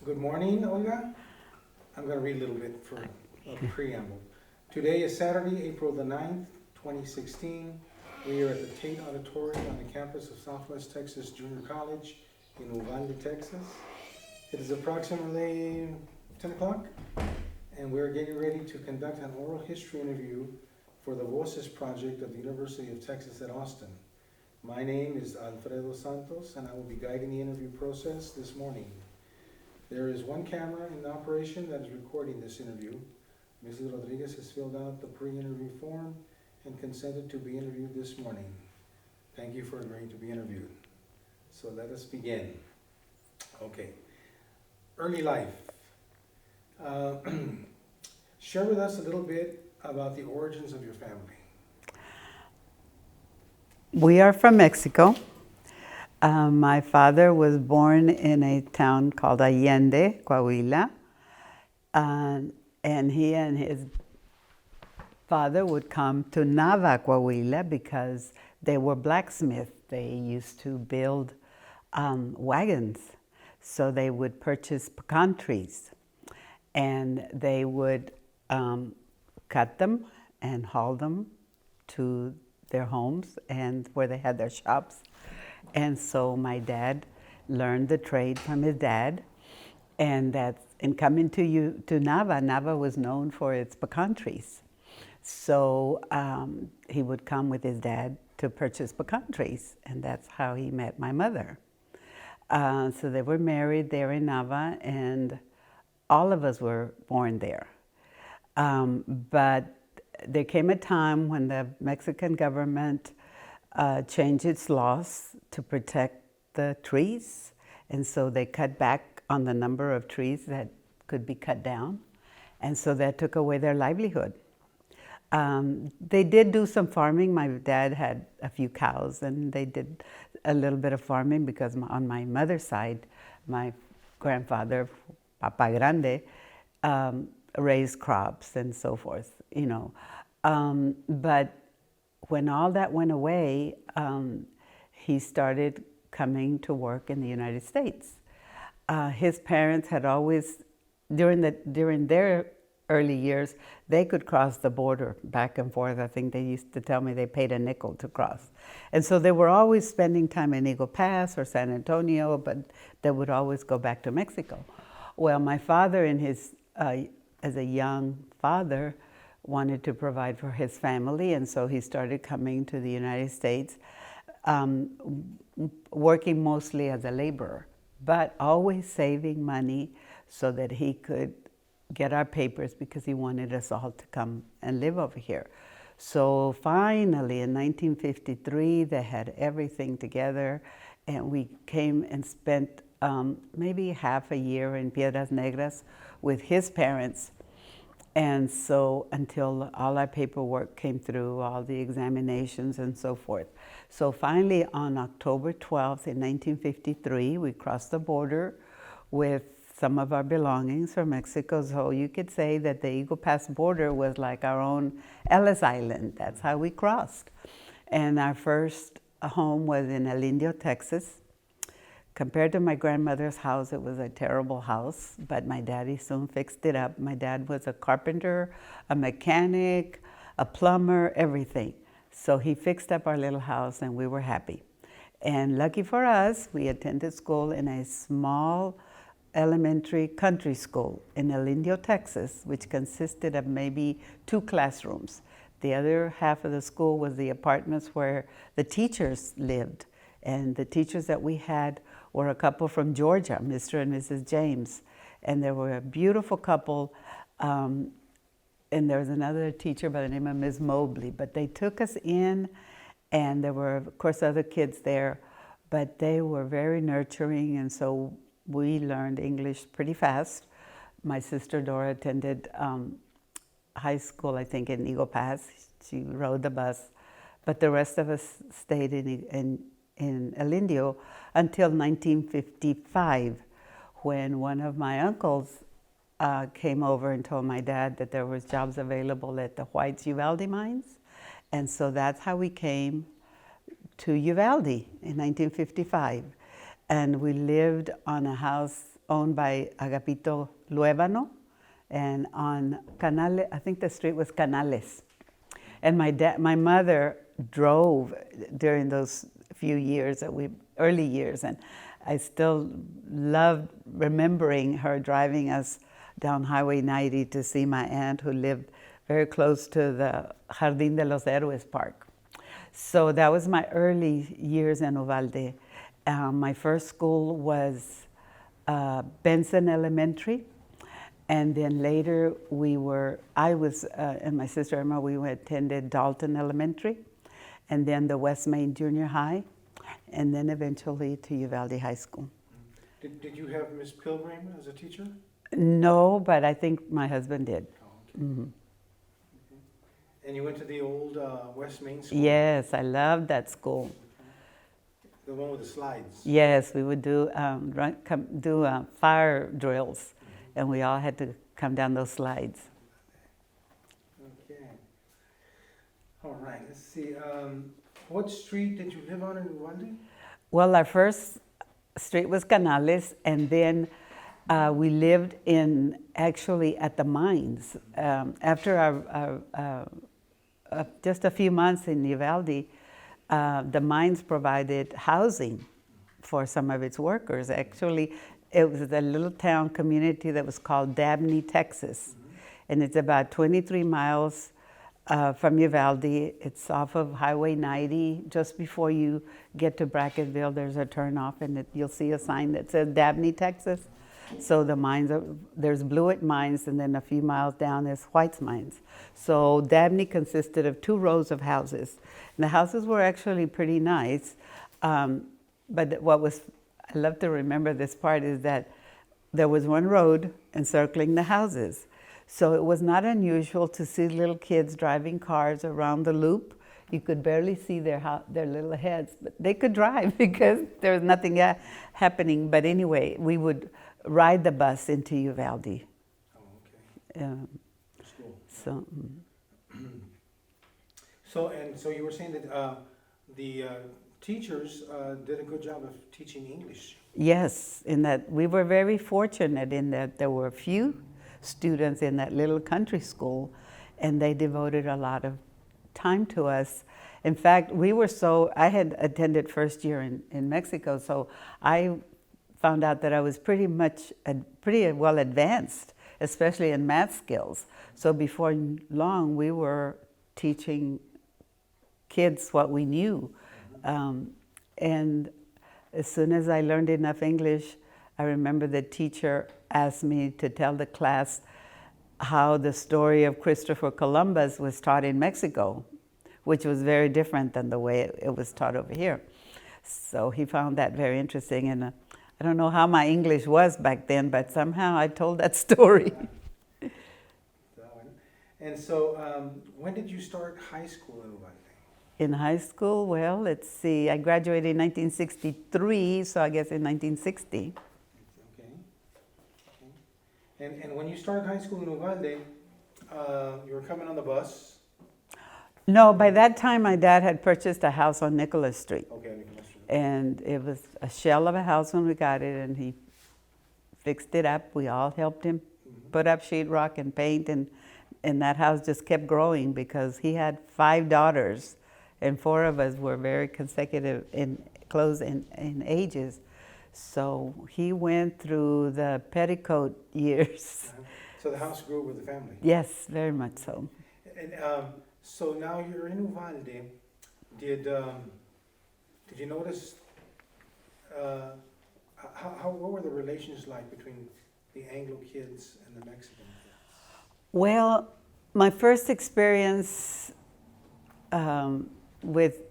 Good morning, Olga. I'm going to read a little bit for a preamble. Today is Saturday, April the 9th, 2016. We are at the Tate Auditorium on the campus of Southwest Texas Junior College in Uvalde, Texas. It is approximately 10 o'clock, and we're getting ready to conduct an oral history interview for the Voces project of the University of Texas at Austin. My name is Alfredo Santos, and I will be guiding the interview process this morning. There is one camera in operation that is recording this interview. Mrs. Rodriguez has filled out the pre-interview form and consented to be interviewed this morning. Thank you for agreeing to be interviewed. So let us begin. Okay. Early life. Share with us a little bit about the origins of your family. We are from Mexico. My father was born in a town called Allende, Coahuila. And he and his father would come to Nava, Coahuila, because they were blacksmiths. They used to build wagons. So they would purchase pecan trees, and they would cut them and haul them to their homes and where they had their shops. And so my dad learned the trade from his dad, and coming to Nava, Nava was known for its pecan trees. So he would come with his dad to purchase pecan trees, and that's how he met my mother. So they were married there in Nava, and all of us were born there. But there came a time when the Mexican government changed its laws to protect the trees, and so they cut back on the number of trees that could be cut down, and so that took away their livelihood. They did do some farming. My dad had a few cows, and they did a little bit of farming because on my mother's side, my grandfather, Papa Grande, raised crops and so forth, you know. But when all that went away, he started coming to work in the United States. His parents had always, during their early years, they could cross the border back and forth. I think they used to tell me they paid a nickel to cross. And so they were always spending time in Eagle Pass or San Antonio, but they would always go back to Mexico. Well, my father, as a young father, wanted to provide for his family, and so he started coming to the United States, working mostly as a laborer, but always saving money so that he could get our papers because he wanted us all to come and live over here. So finally, in 1953, they had everything together, and we came and spent maybe half a year in Piedras Negras with his parents. And so until all our paperwork came through, all the examinations and so forth. So finally, on October 12th in 1953, we crossed the border with some of our belongings from Mexico. So you could say that the Eagle Pass border was like our own Ellis Island. That's how we crossed. And our first home was in El Indio, Texas. Compared to my grandmother's house, it was a terrible house, but my daddy soon fixed it up. My dad was a carpenter, a mechanic, a plumber, everything. So he fixed up our little house, and we were happy. And lucky for us, we attended school in a small elementary country school in El Indio, Texas, which consisted of maybe 2 classrooms. The other half of the school was the apartments where the teachers lived. And the teachers that we had were a couple from Georgia, Mr. and Mrs. James. And they were a beautiful couple. And there was another teacher by the name of Ms. Mobley. But they took us in, and there were, of course, other kids there. But they were very nurturing, and so we learned English pretty fast. My sister Dora attended high school, I think, in Eagle Pass. She rode the bus. But the rest of us stayed in El Indio until 1955, when one of my uncles came over and told my dad that there was jobs available at the White's Uvalde mines. And so that's how we came to Uvalde in 1955. And we lived on a house owned by Agapito Luevano, and on Canales, I think the street was Canales. And my mother drove during those few years early years, and I still loved remembering her driving us down Highway 90 to see my aunt who lived very close to the Jardín de los Héroes Park. So that was my early years in Uvalde. My first school was Benson Elementary, and then later I was and my sister Emma, we attended Dalton Elementary, and then the West Main Junior High, and then eventually to Uvalde High School. Did you have Miss Pilgrim as a teacher? No, but I think my husband did. Oh, okay. Mm-hmm. And you went to the old West Main School? Yes, I loved that school. The one with the slides? Yes, we would do fire drills, and we all had to come down those slides. Okay. All right, let's see. What street did you live on in Uvalde? Well, our first street was Canales, and then we lived actually at the mines. After our just a few months in Uvalde, the mines provided housing for some of its workers. Actually, it was a little town community that was called Dabney, Texas. And it's about 23 miles from Uvalde. It's off of Highway 90. Just before you get to Brackettville, there's a turnoff, and you'll see a sign that says Dabney, Texas. So the mines there's Blewett Mines, and then a few miles down is White's Mines. So Dabney consisted of 2 rows of houses. And the houses were actually pretty nice. But I love to remember this part, is that there was one road encircling the houses. So it was not unusual to see little kids driving cars around the loop. You could barely see their little heads, but they could drive because there was nothing happening. But anyway, we would ride the bus into Uvalde. Oh, okay. School. So you were saying that the teachers did a good job of teaching English. Yes, in that we were very fortunate in that there were a few students in that little country school, and they devoted a lot of time to us. In fact, I had attended first year in Mexico, so I found out that I was pretty well advanced, especially in math skills. So before long, we were teaching kids what we knew. And as soon as I learned enough English, I remember the teacher asked me to tell the class how the story of Christopher Columbus was taught in Mexico, which was very different than the way it was taught over here. So he found that very interesting, and I don't know how my English was back then, but somehow I told that story. And so when did you start high school in Uvalde? In high school, well, let's see, I graduated in 1963, so I guess in 1960. Okay. And when you started high school in Uvalde, you were coming on the bus? No, by that time my dad had purchased a house on Nicholas Street. Okay, Nicholas Street. And it was a shell of a house when we got it, and he fixed it up. We all helped him put up sheetrock and paint, and that house just kept growing because he had 5 daughters, and 4 of us were very consecutive close in ages. So he went through the petticoat years. So the house grew with the family? Yes, very much so. And so now you're in Uvalde. Did you notice what were the relations like between the Anglo kids and the Mexican kids? Well, my first experience with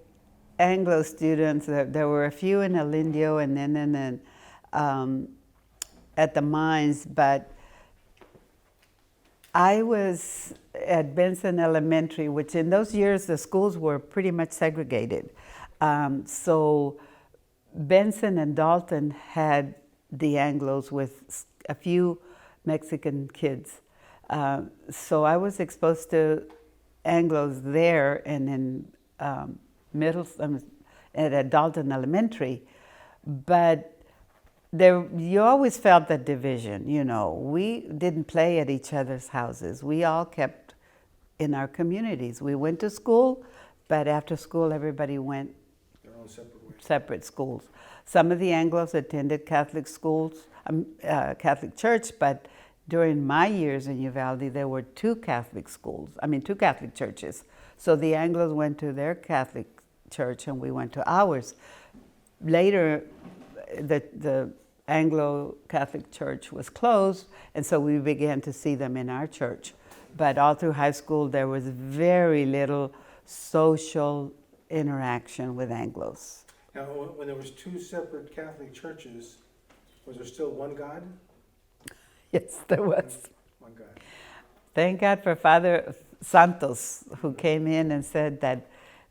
Anglo students, there were a few in El Indio and then at the mines, but I was at Benson Elementary, which in those years the schools were pretty much segregated. So Benson and Dalton had the Anglos with a few Mexican kids. So I was exposed to Anglos there and in at Dalton Elementary. But you always felt that division, you know. We didn't play at each other's houses. We all kept in our communities. We went to school, but after school, everybody went Their own separate ways. separate schools. Some of the Anglos attended Catholic schools, Catholic church, but during my years in Uvalde, there were two Catholic churches. So the Anglos went to their Catholic church and we went to ours. Later, the Anglo Catholic Church was closed, and so we began to see them in our church. But all through high school, there was very little social interaction with Anglos. Now, when there was two separate Catholic churches, was there still one God? Yes, there was. One God. Thank God for Father Santos, who came in and said that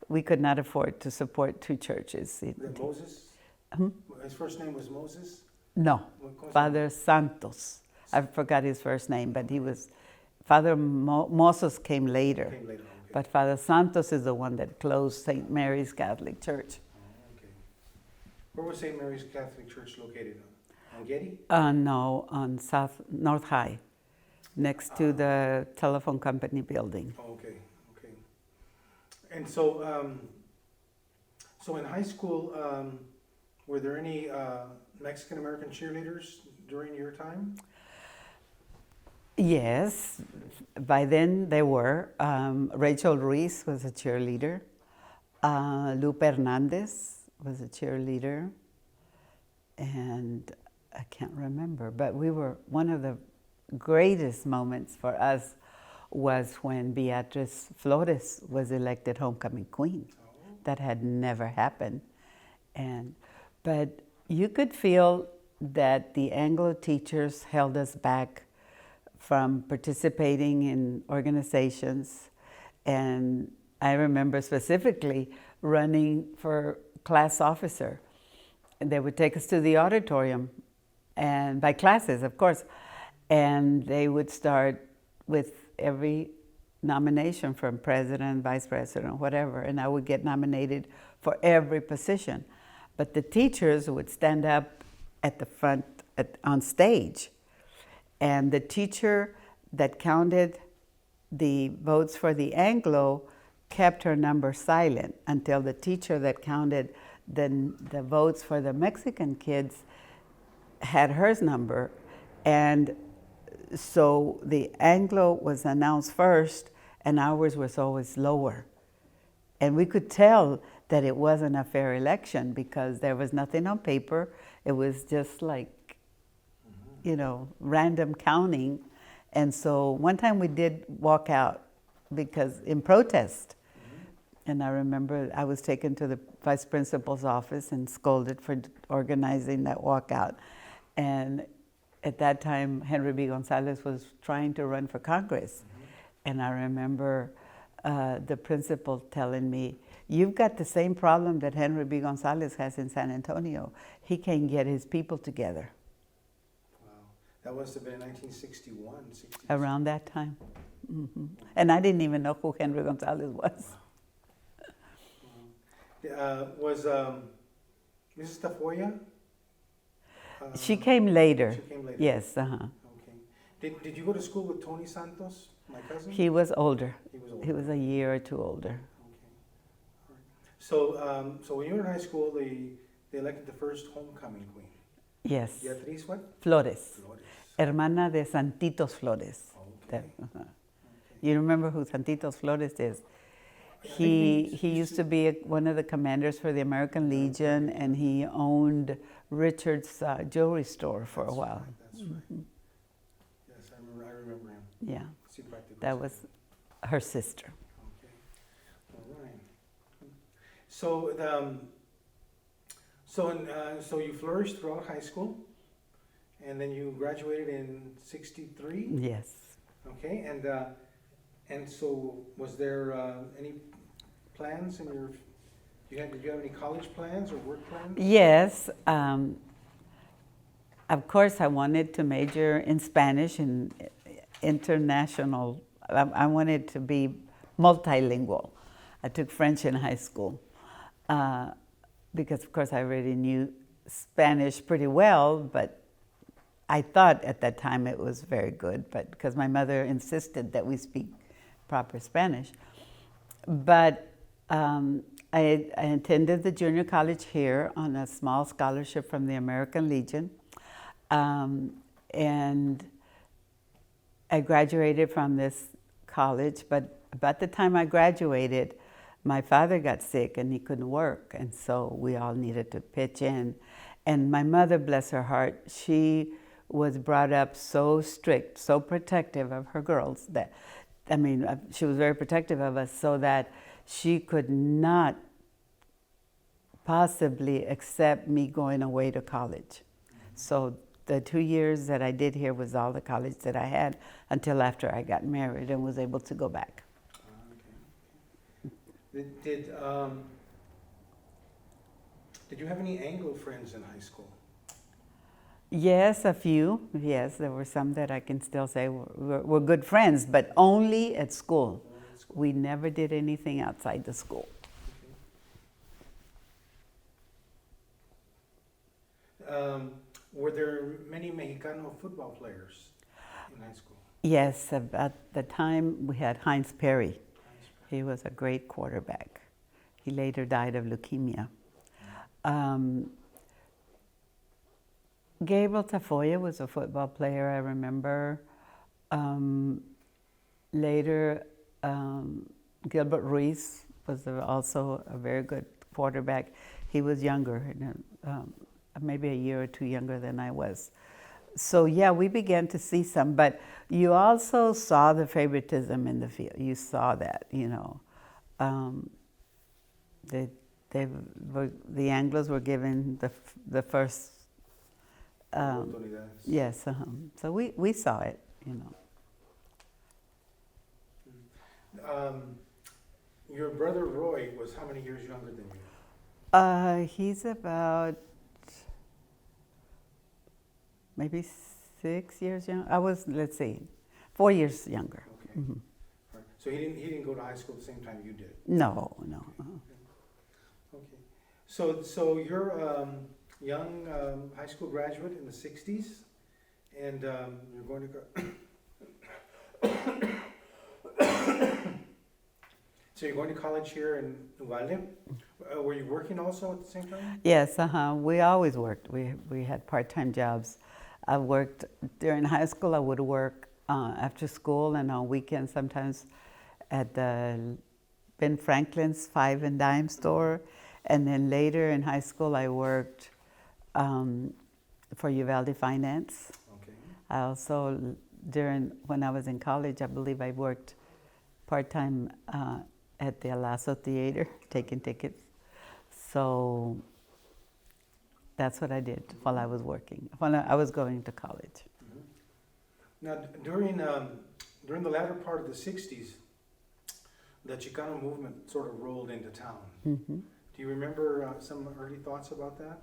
we could not afford to support two churches. Moses? His first name was Moses? No, Father Santos. I forgot his first name, but he was, Father Moses came later. Okay. But Father Santos is the one that closed St. Mary's Catholic Church. Oh, okay. Where was St. Mary's Catholic Church located? On Getty? No, on North High, next to the telephone company building. Oh, okay. And so, so in high school, were there any Mexican American cheerleaders during your time? Yes, by then there were. Rachel Ruiz was a cheerleader. Lupe Hernandez was a cheerleader. And I can't remember, but we were, one of the greatest moments for us was when Beatriz Flores was elected homecoming queen. Oh. That had never happened. But you could feel that the Anglo teachers held us back from participating in organizations. And I remember specifically running for class officer. And they would take us to the auditorium, and by classes, of course. And they would start with every nomination from president, vice president, whatever, and I would get nominated for every position. But the teachers would stand up at the front on stage, and the teacher that counted the votes for the Anglo kept her number silent until the teacher that counted the votes for the Mexican kids had her number. And so the Anglo was announced first, and ours was always lower. And we could tell that it wasn't a fair election because there was nothing on paper. It was just like, you know, random counting. And so one time we did walk out because in protest. And I remember I was taken to the vice principal's office and scolded for organizing that walkout. And at that time, Henry B. Gonzalez was trying to run for Congress. And I remember the principal telling me, "You've got the same problem that Henry B. Gonzalez has in San Antonio. He can't get his people together." Wow. That must have been in 1961, 62. Around that time. And I didn't even know who Henry Gonzalez was. Was Mrs. Tafoya? She came later. She came later. Yes, Okay. Did you go to school with Tony Santos, my cousin? He was older. He was older. He was a year or two older. Okay. All right. So when you were in high school, they elected the first homecoming queen. Yes. Beatriz what? Flores. Flores. Hermana de Santitos Flores. Okay. You remember who Santitos Flores is? He used to be one of the commanders for the American Legion, and he owned Richard's jewelry store for a while. That's right. Yes, I remember him. Yeah, that was her sister. Okay, all right. So you flourished throughout high school, and then you graduated in '63. Yes. Okay, and so was there any plans in your? Did you have any college plans or work plans? Yes. Of course, I wanted to major in Spanish and international. I wanted to be multilingual. I took French in high school because, of course, I already knew Spanish pretty well, but I thought at that time it was very good, but because my mother insisted that we speak proper Spanish. But I attended the junior college here on a small scholarship from the American Legion. And I graduated from this college, but about the time I graduated, my father got sick and he couldn't work, and so we all needed to pitch in. And my mother, bless her heart, she was brought up so strict, so protective of her girls that, I mean, she was very protective of us, so that she could not possibly accept me going away to college. So the 2 years that I did here was all the college that I had until after I got married and was able to go back. Okay. Did you have any Anglo friends in high school? Yes, a few. Yes, there were some that I can still say were good friends, but only at school. We never did anything outside the school. Okay. Were there many Mexicano football players in high school? Yes, at the time we had Heinz Perry. He was a great quarterback. He later died of leukemia. Gabriel Tafoya was a football player, I remember. Later, Gilbert Ruiz was also a very good quarterback. He was younger, maybe a year or two younger than I was. So yeah, we began to see some, but you also saw the favoritism in the field. You saw that, you know. The Anglos were given the first. Yes, so we saw it, you know. Your brother Roy was how many years younger than you? He's about maybe 6 years younger. I was, let's see, 4 years younger. Okay. Mm-hmm. Right. So he didn't go to high school at the same time you did? No. Okay. So you're a young high school graduate in the 60s, and you're going to go. So you're going to college here in Uvalde. Were you working also at the same time? Yes, we always worked. We had part-time jobs. I worked during high school. I would work after school and on weekends sometimes at the Ben Franklin's 5 and dime store. And then later in high school, I worked for Uvalde Finance. Okay. I also, when I was in college, I believe I worked part-time at the Alasso Theater, taking tickets. So that's what I did while I was working, when I was going to college. Mm-hmm. Now, during the latter part of the 60s, the Chicano movement sort of rolled into town. Mm-hmm. Do you remember some early thoughts about that?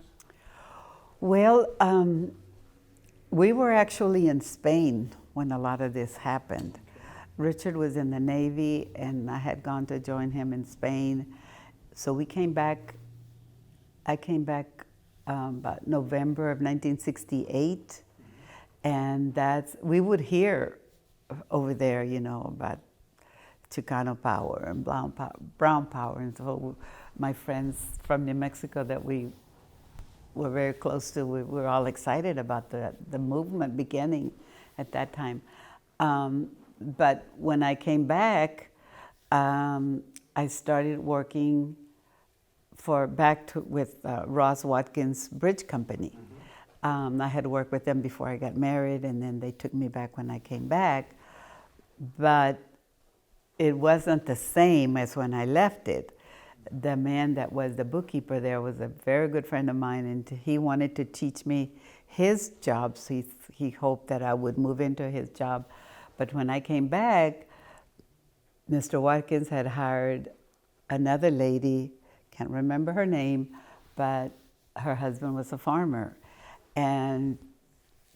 Well, we were actually in Spain when a lot of this happened. Richard was in the Navy, and I had gone to join him in Spain. So we came back. I came back about November of 1968, and we would hear over there, you know, about Chicano power and brown power, and so my friends from New Mexico that we were very close to, we were all excited about the movement beginning at that time. But when I came back, I started working with Ross Watkins Bridge Company. Mm-hmm. I had worked with them before I got married, and then they took me back when I came back. But it wasn't the same as when I left it. The man that was the bookkeeper there was a very good friend of mine, and he wanted to teach me his job. So he hoped that I would move into his job. But when I came back, Mr. Watkins had hired another lady, can't remember her name, but her husband was a farmer. And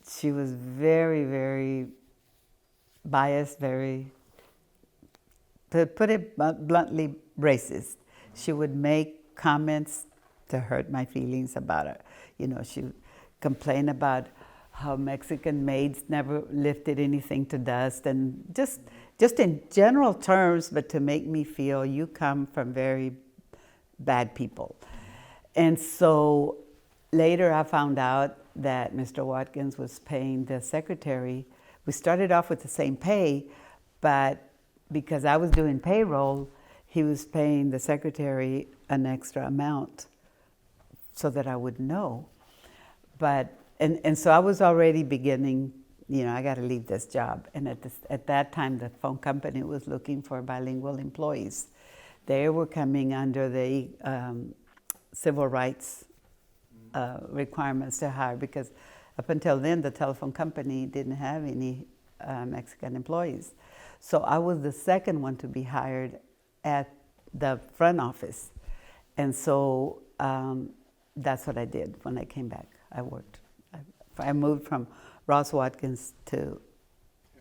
she was very, very biased, very, to put it bluntly, racist. She would make comments to hurt my feelings about it. You know, she complained about how Mexican maids never lifted anything to dust, and just in general terms, but to make me feel you come from very bad people. And so later I found out that Mr. Watkins was paying the secretary. We started off with the same pay, but because I was doing payroll, he was paying the secretary an extra amount so that I would know. But and so I was already beginning, you know, I got to leave this job. And at that time, the phone company was looking for bilingual employees. They were coming under the civil rights requirements to hire, because up until then, the telephone company didn't have any Mexican employees. So I was the second one to be hired at the front office. And so that's what I did when I came back. I worked. I moved from Ross Watkins to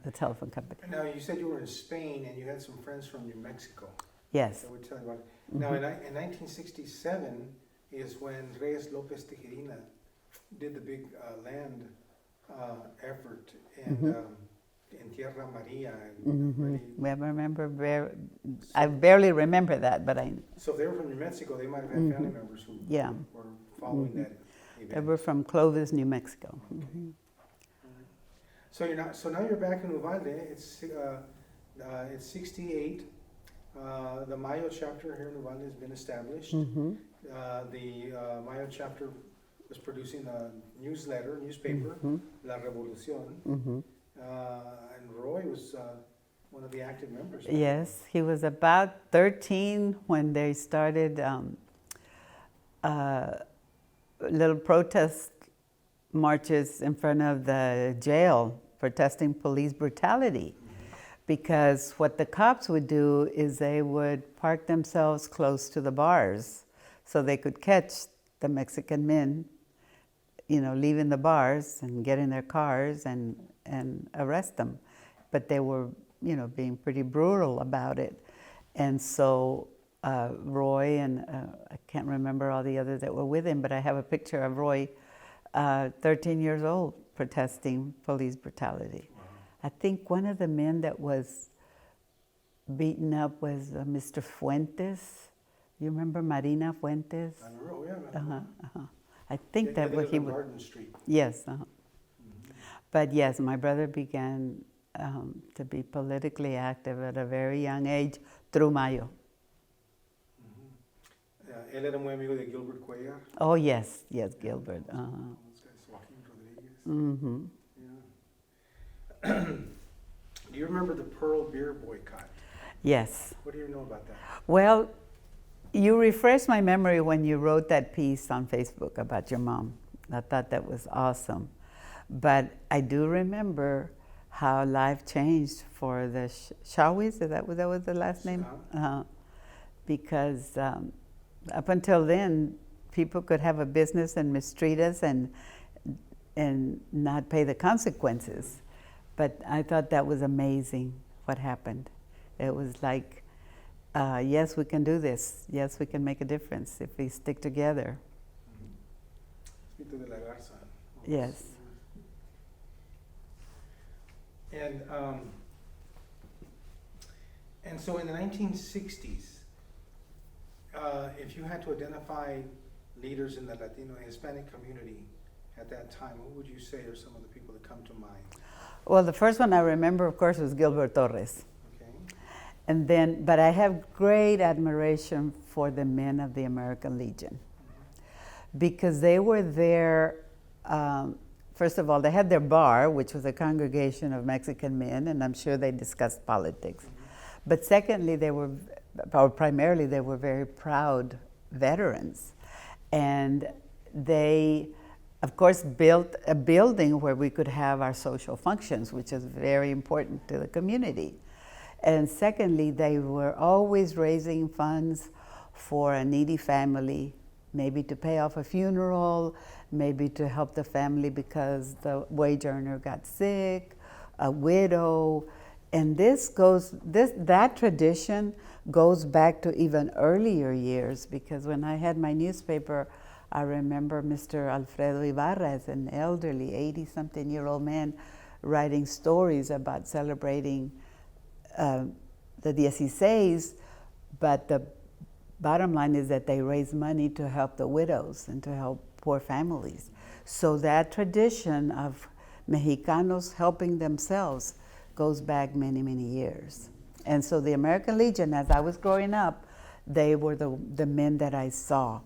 the telephone company. Now, you said you were in Spain and you had some friends from New Mexico. Yes. That would tell you about it. Now, in 1967 is when Reyes Lopez Tijerina did the big land effort in Tierra Maria. I barely remember that, but I. So if they were from New Mexico, they might have had family members who were following that event. They were from Clovis, New Mexico. Okay. So you're not. So now you're back in Uvalde. It's 68. The Mayo chapter here in Uvalde has been established. The Mayo chapter was producing a newspaper, La Revolución. And Roy was one of the active members. Yes, he was about 13 when they started little protest marches in front of the jail protesting police brutality. Because what the cops would do is they would park themselves close to the bars so they could catch the Mexican men, you know, leaving the bars and get in their cars and arrest them. But they were, you know, being pretty brutal about it. And so Roy and I can't remember all the others that were with him, but I have a picture of Roy, 13 years old, protesting police brutality. I think one of the men that was beaten up was Mr. Fuentes. You remember Marina Fuentes? I remember, I think that was he was. Garden Street. Yes. But yes, my brother began to be politically active at a very young age through Mayo. Él era muy amigo de Gilbert Cuellar. Oh yes, Gilbert. Rodriguez. Do you remember the Pearl Beer boycott? Yes. What do you know about that? Well, you refreshed my memory when you wrote that piece on Facebook about your mom. I thought that was awesome. But I do remember how life changed for the Shawis. That was the last name? Because up until then, people could have a business and mistreat us and not pay the consequences. But I thought that was amazing what happened. It was like, yes, we can do this. Yes, we can make a difference if we stick together. Yes. And so in the 1960s, if you had to identify leaders in the Latino and Hispanic community at that time, what would you say are some of the people that come to mind? Well, the first one I remember, of course, was Gilbert Torres. Okay. And then, but I have great admiration for the men of the American Legion, because they were there. First of all, they had their bar, which was a congregation of Mexican men, and I'm sure they discussed politics. But secondly, primarily, they were very proud veterans. And they, of course, built a building where we could have our social functions, which is very important to the community. And secondly, they were always raising funds for a needy family, maybe to pay off a funeral, maybe to help the family because the wage earner got sick, a widow. And that tradition goes back to even earlier years, because when I had my newspaper, I remember Mr. Alfredo Ibarra, an elderly 80-something-year-old man, writing stories about celebrating the 16, but the bottom line is that they raise money to help the widows and to help poor families. So that tradition of Mexicanos helping themselves goes back many, many years. And so the American Legion, as I was growing up, they were the men that I saw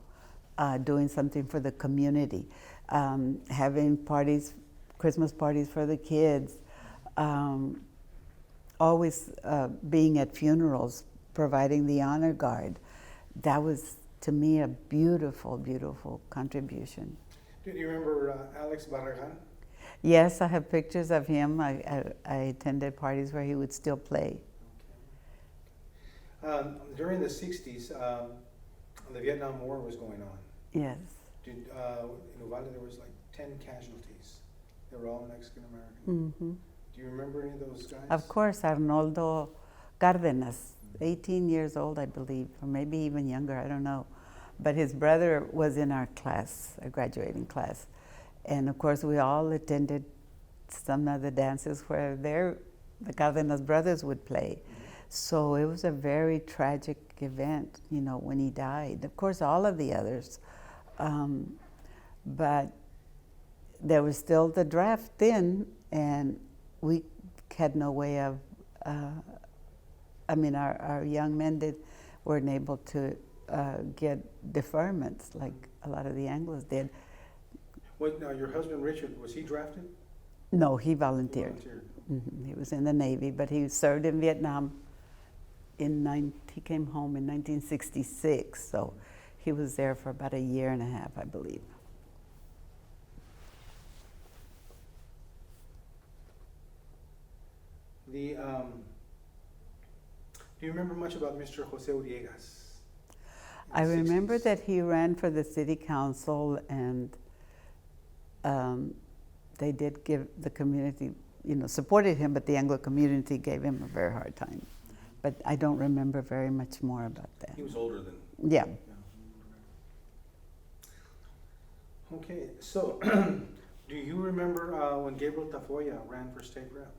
doing something for the community, having parties, Christmas parties for the kids, always being at funerals, providing the honor guard. That was, to me, a beautiful, beautiful contribution. Do you remember Alex Barragan? Yes, I have pictures of him. I attended parties where he would still play. Okay. During the 60s, the Vietnam War was going on. Yes. In Uvalde, there was like 10 casualties. They were all Mexican American. Mm-hmm. Do you remember any of those guys? Of course, Arnoldo Cárdenas, 18 years old, I believe, or maybe even younger, I don't know. But his brother was in our class, a graduating class. And of course, we all attended some of the dances where the Cárdenas brothers would play. So it was a very tragic event, you know, when he died. Of course, all of the others. But there was still the draft then, and we had no way of, our young men weren't able to get deferments like a lot of the Anglos did. What, your husband Richard, was he drafted? No, he volunteered. He was in the Navy, but he served in Vietnam. He came home in 1966, so he was there for about a year and a half, I believe. Do you remember much about Mr. Jose Rodriguez? I remember that he ran for the city council, and they did give the community, supported him, but the Anglo community gave him a very hard time. But I don't remember very much more about that. He was older than. Yeah. Okay, so do you remember when Gabriel Tafoya ran for state rep?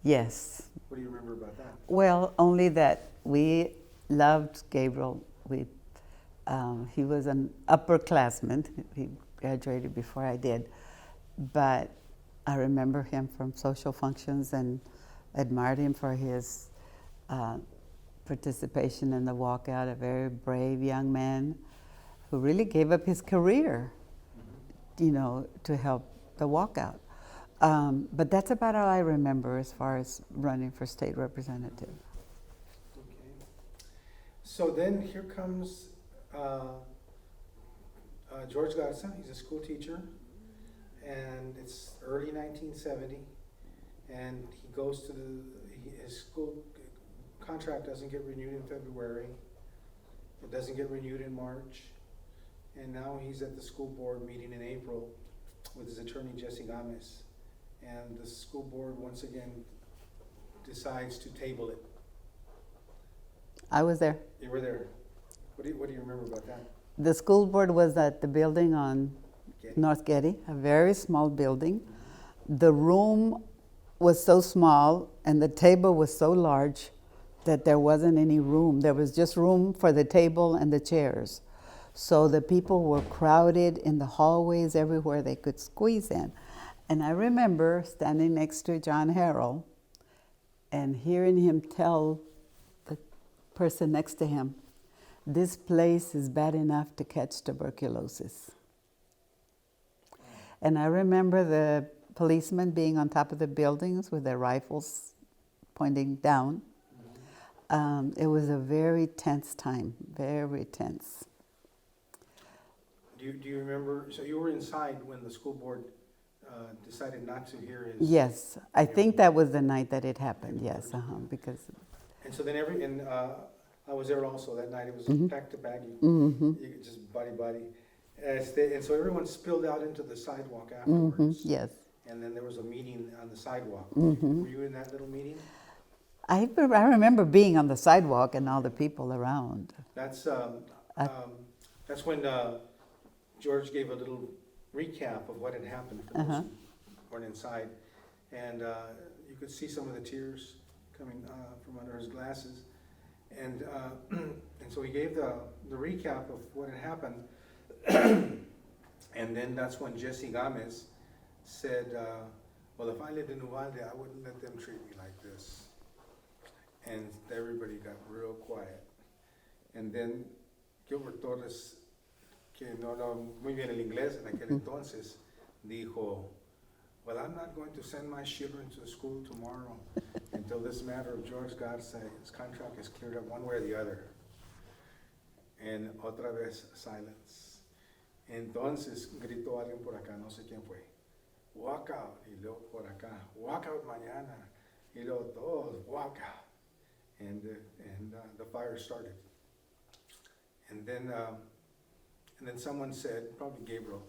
Yes. What do you remember about that? Well, only that we loved Gabriel. He was an upperclassman. He graduated before I did. But I remember him from social functions and admired him for his participation in the walkout, a very brave young man who really gave up his career, to help the walkout. But that's about all I remember as far as running for state representative. Okay. So then here comes George Garza. He's a school teacher, and it's early 1970, and he goes to his school contract doesn't get renewed in February. It doesn't get renewed in March, and now he's at the school board meeting in April with his attorney Jesse Gomez, and the school board once again decides to table it. I was there. You were there. What do you remember about that? The school board was at the building on North Getty, a very small building. The room was so small and the table was so large that there wasn't any room. There was just room for the table and the chairs. So the people were crowded in the hallways everywhere they could squeeze in. And I remember standing next to John Harrell and hearing him tell the person next to him, "This place is bad enough to catch tuberculosis." And I remember the policemen being on top of the buildings with their rifles pointing down. It was a very tense time, very tense. Do you remember, so you were inside when the school board decided not to hear his... Yes, I think that was the night that it happened, yes, because... And so then I was there also that night. It was back to back, just body. And so everyone spilled out into the sidewalk afterwards. Yes. And then there was a meeting on the sidewalk. Were you in that little meeting? I remember being on the sidewalk and all the people around. That's when George gave a little recap of what had happened for those who weren't inside. And you could see some of the tears coming from under his glasses. And so he gave the recap of what had happened. And then that's when Jesse Gomez said, well, if I lived in Uvalde, I wouldn't let them treat me like this. And everybody got real quiet. And then Gilbert Torres, que no hablaba muy bien el inglés en aquel entonces, dijo, well, I'm not going to send my children to school tomorrow until this matter of George Garza's contract is cleared up one way or the other. And otra vez silence. Entonces gritó alguien por acá, no sé quién fue, walkout, y luego por acá, walkout mañana, y luego todos, walkout. And the fire started. And then someone said, probably Gabriel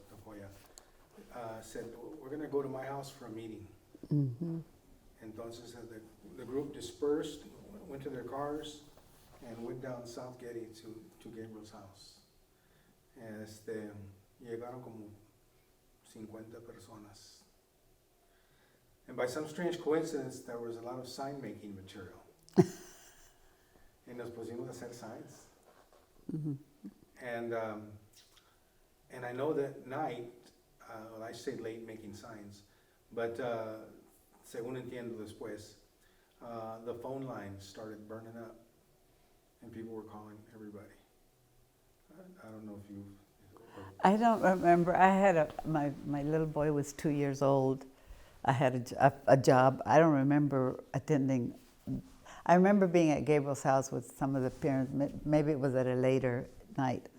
said, we're going to go to my house for a meeting. Entonces the group dispersed, went to their cars, and went down South Getty to Gabriel's house. Llegaron como 50 personas. And by some strange coincidence, there was a lot of sign-making material. Y nos pusimos a hacer signs. And I know that night, well, I stayed late making signs, but según entiendo después, the phone lines started burning up, and people were calling everybody. I don't know if you. I don't remember. I had my little boy was 2 years old. I had a job. I don't remember attending. I remember being at Gabriel's house with some of the parents. Maybe it was at a later night,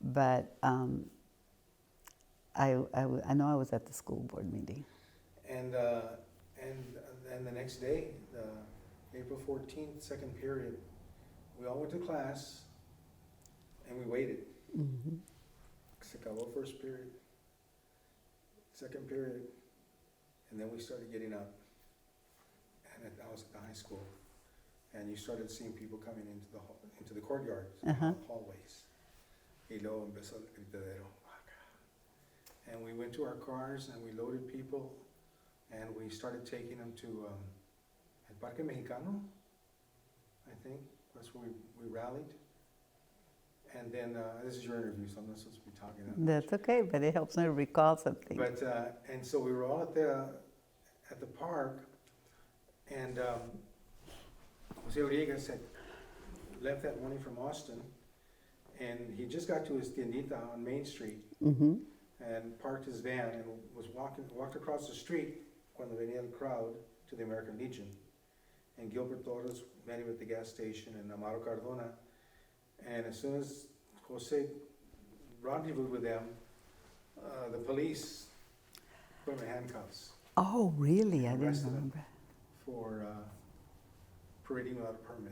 but I know I was at the school board meeting. And the next day, April 14th, second period, we all went to class, and we waited. Se acabó first period, second period, and then we started getting up. And I was at the high school, and you started seeing people coming into the courtyard, hallways. Y luego empezó el gritadero. And we went to our cars, and we loaded people, and we started taking them to El Parque Mexicano, I think. That's where we rallied. And then, this is your interview, so I'm not supposed to be talking that much. That's okay, but it helps me recall something. But, and so we were all at the park, and Jose Rodriguez had left that morning from Austin, and he just got to his tiendita on Main Street, and parked his van and walked across the street cuando venía el crowd to the American Legion. And Gilbert Torres met him at the gas station, and Amaro Cardona. And as soon as Jose rendezvoused with them, the police put him in handcuffs. Oh, really? I didn't Arrested him remember. for parading without a permit.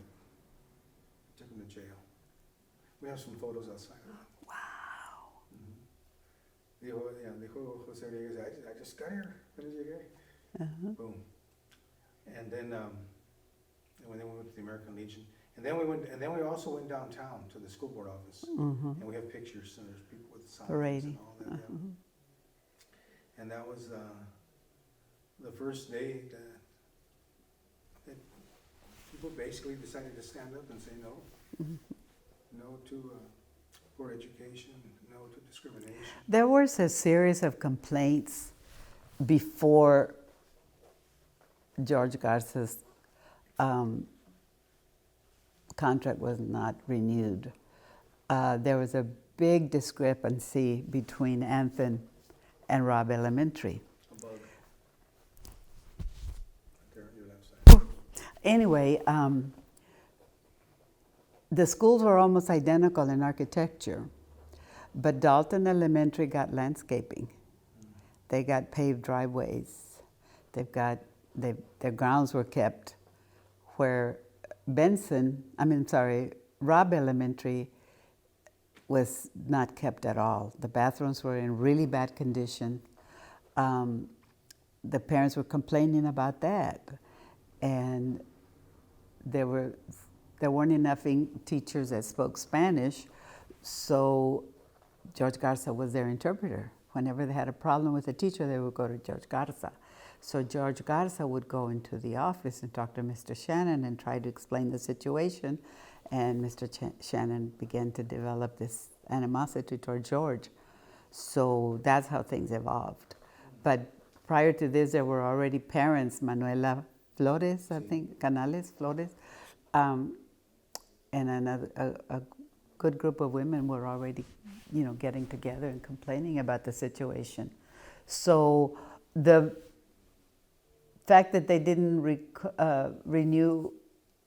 Took him to jail. We have some photos outside. Wow. Dijo Jose Rodriguez, I just got here. When did you get here? Boom. And then when we went to the American Legion, and then we also went downtown to the school board office, and we have pictures, and there's people with signs and all that. Yeah. And that was the first day that people basically decided to stand up and say no, no to poor education, no to discrimination. There was a series of complaints before George Garza's contract was not renewed. There was a big discrepancy between Anthon and Robb Elementary. Above. There on your left side. Anyway, the schools were almost identical in architecture, but Dalton Elementary got landscaping. They got paved driveways. Their grounds were kept, where Robb Elementary was not kept at all. The bathrooms were in really bad condition. The parents were complaining about that, and there weren't enough teachers that spoke Spanish, so George Garza was their interpreter. Whenever they had a problem with a teacher, they would go to George Garza. So George Garza would go into the office and talk to Mr. Shannon and try to explain the situation. And Mr. Shannon began to develop this animosity toward George. So that's how things evolved. But prior to this, there were already parents, Manuela Flores, I think, Canales Flores, and a good group of women were already, getting together and complaining about the situation. So the fact that they didn't renew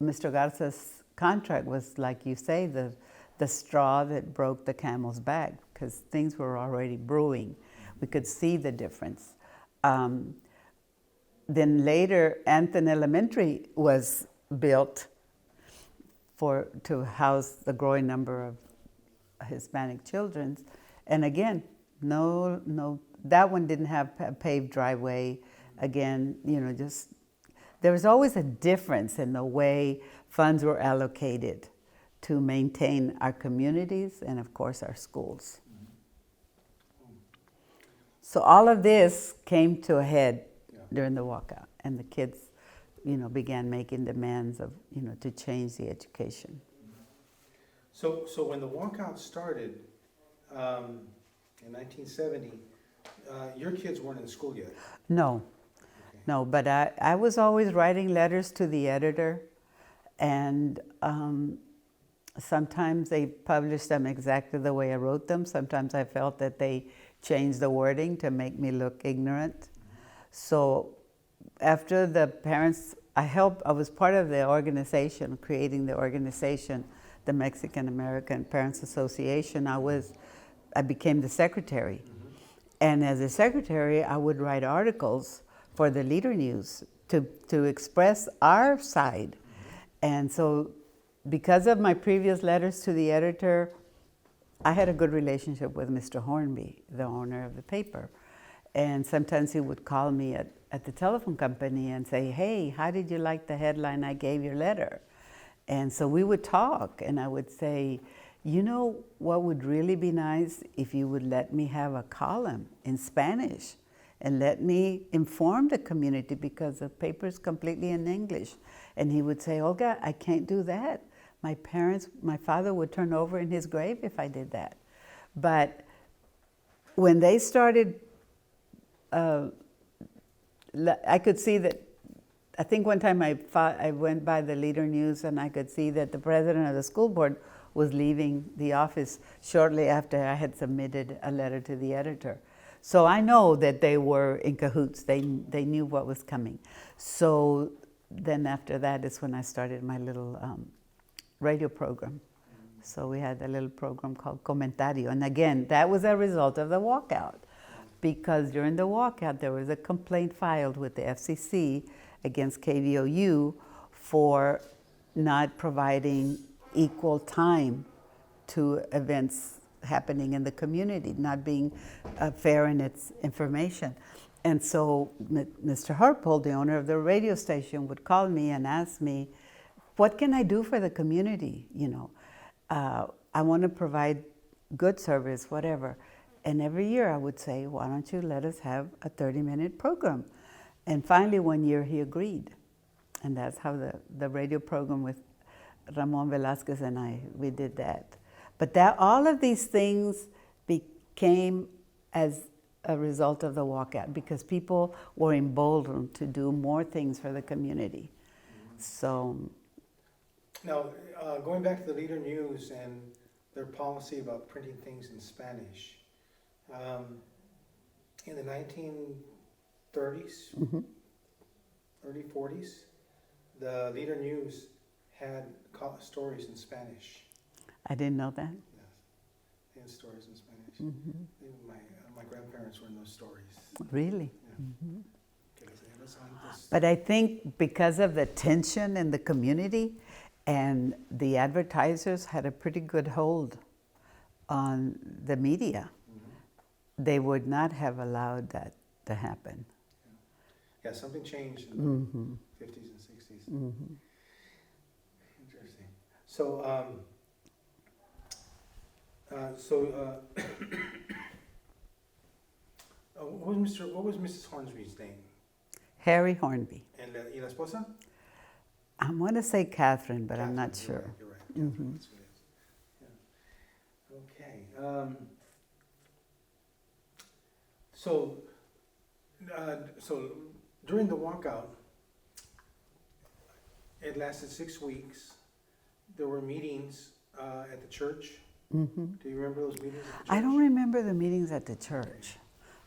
Mr. Garza's contract was, like you say, the straw that broke the camel's back, because things were already brewing. We could see the difference. Then later, Anthony Elementary was built to house the growing number of Hispanic children. And again, no, that one didn't have a paved driveway. Again, just there was always a difference in the way funds were allocated to maintain our communities and, of course, our schools. So all of this came to a head during the walkout, and the kids, began making demands of, to change the education. So when the walkout started in 1970, your kids weren't in school yet? No, no, but I was always writing letters to the editor, and sometimes they published them exactly the way I wrote them. Sometimes I felt that they changed the wording to make me look ignorant. So after the parents, I was part of the organization, creating the organization, the Mexican American Parents Association. I became the secretary. And as a secretary, I would write articles for the Leader News to express our side. And so because of my previous letters to the editor, I had a good relationship with Mr. Hornby, the owner of the paper. And sometimes he would call me at the telephone company and say, hey, how did you like the headline I gave your letter? And so we would talk, and I would say, what would really be nice if you would let me have a column in Spanish and let me inform the community, because the paper is completely in English. And he would say, Olga, I can't do that. My father would turn over in his grave if I did that. But when they started, I could see that. I think one time I went by the Leader News, and I could see that the president of the school board was leaving the office shortly after I had submitted a letter to the editor. So I know that they were in cahoots. They knew what was coming. So then after that is when I started my little radio program. So we had a little program called Comentario. And again, that was a result of the walkout, because during the walkout there was a complaint filed with the FCC against KVOU for not providing equal time to events happening in the community, not being fair in its information. And so Mr. Harpole, the owner of the radio station, would call me and ask me, what can I do for the community? I want to provide good service, whatever. And every year I would say, why don't you let us have a 30-minute program? And finally, one year he agreed. And that's how the radio program with Ramon Velasquez and we did that. But all of these things became as a result of the walkout, because people were emboldened to do more things for the community. So. Now, going back to the Leader News and their policy about printing things in Spanish, in the 1930s, early 40s, the Leader News had stories in Spanish. I didn't know that. Yes, they had stories in Spanish. My grandparents were in those stories. Really? Yeah. But I think because of the tension in the community, and the advertisers had a pretty good hold on the media, they would not have allowed that to happen. Yeah, something changed in the 50s and 60s. Interesting. So What was Mrs. Hornsby's name? Harry Hornby. And y la esposa? I want to say Catherine, but I'm not Catherine, sure. You're right. Catherine, Mhm. that's who it is. Yeah. Okay. So during the walkout, it lasted 6 weeks. There were meetings at the church. Hmm. Do you remember those meetings at the church? I don't remember the meetings at the church.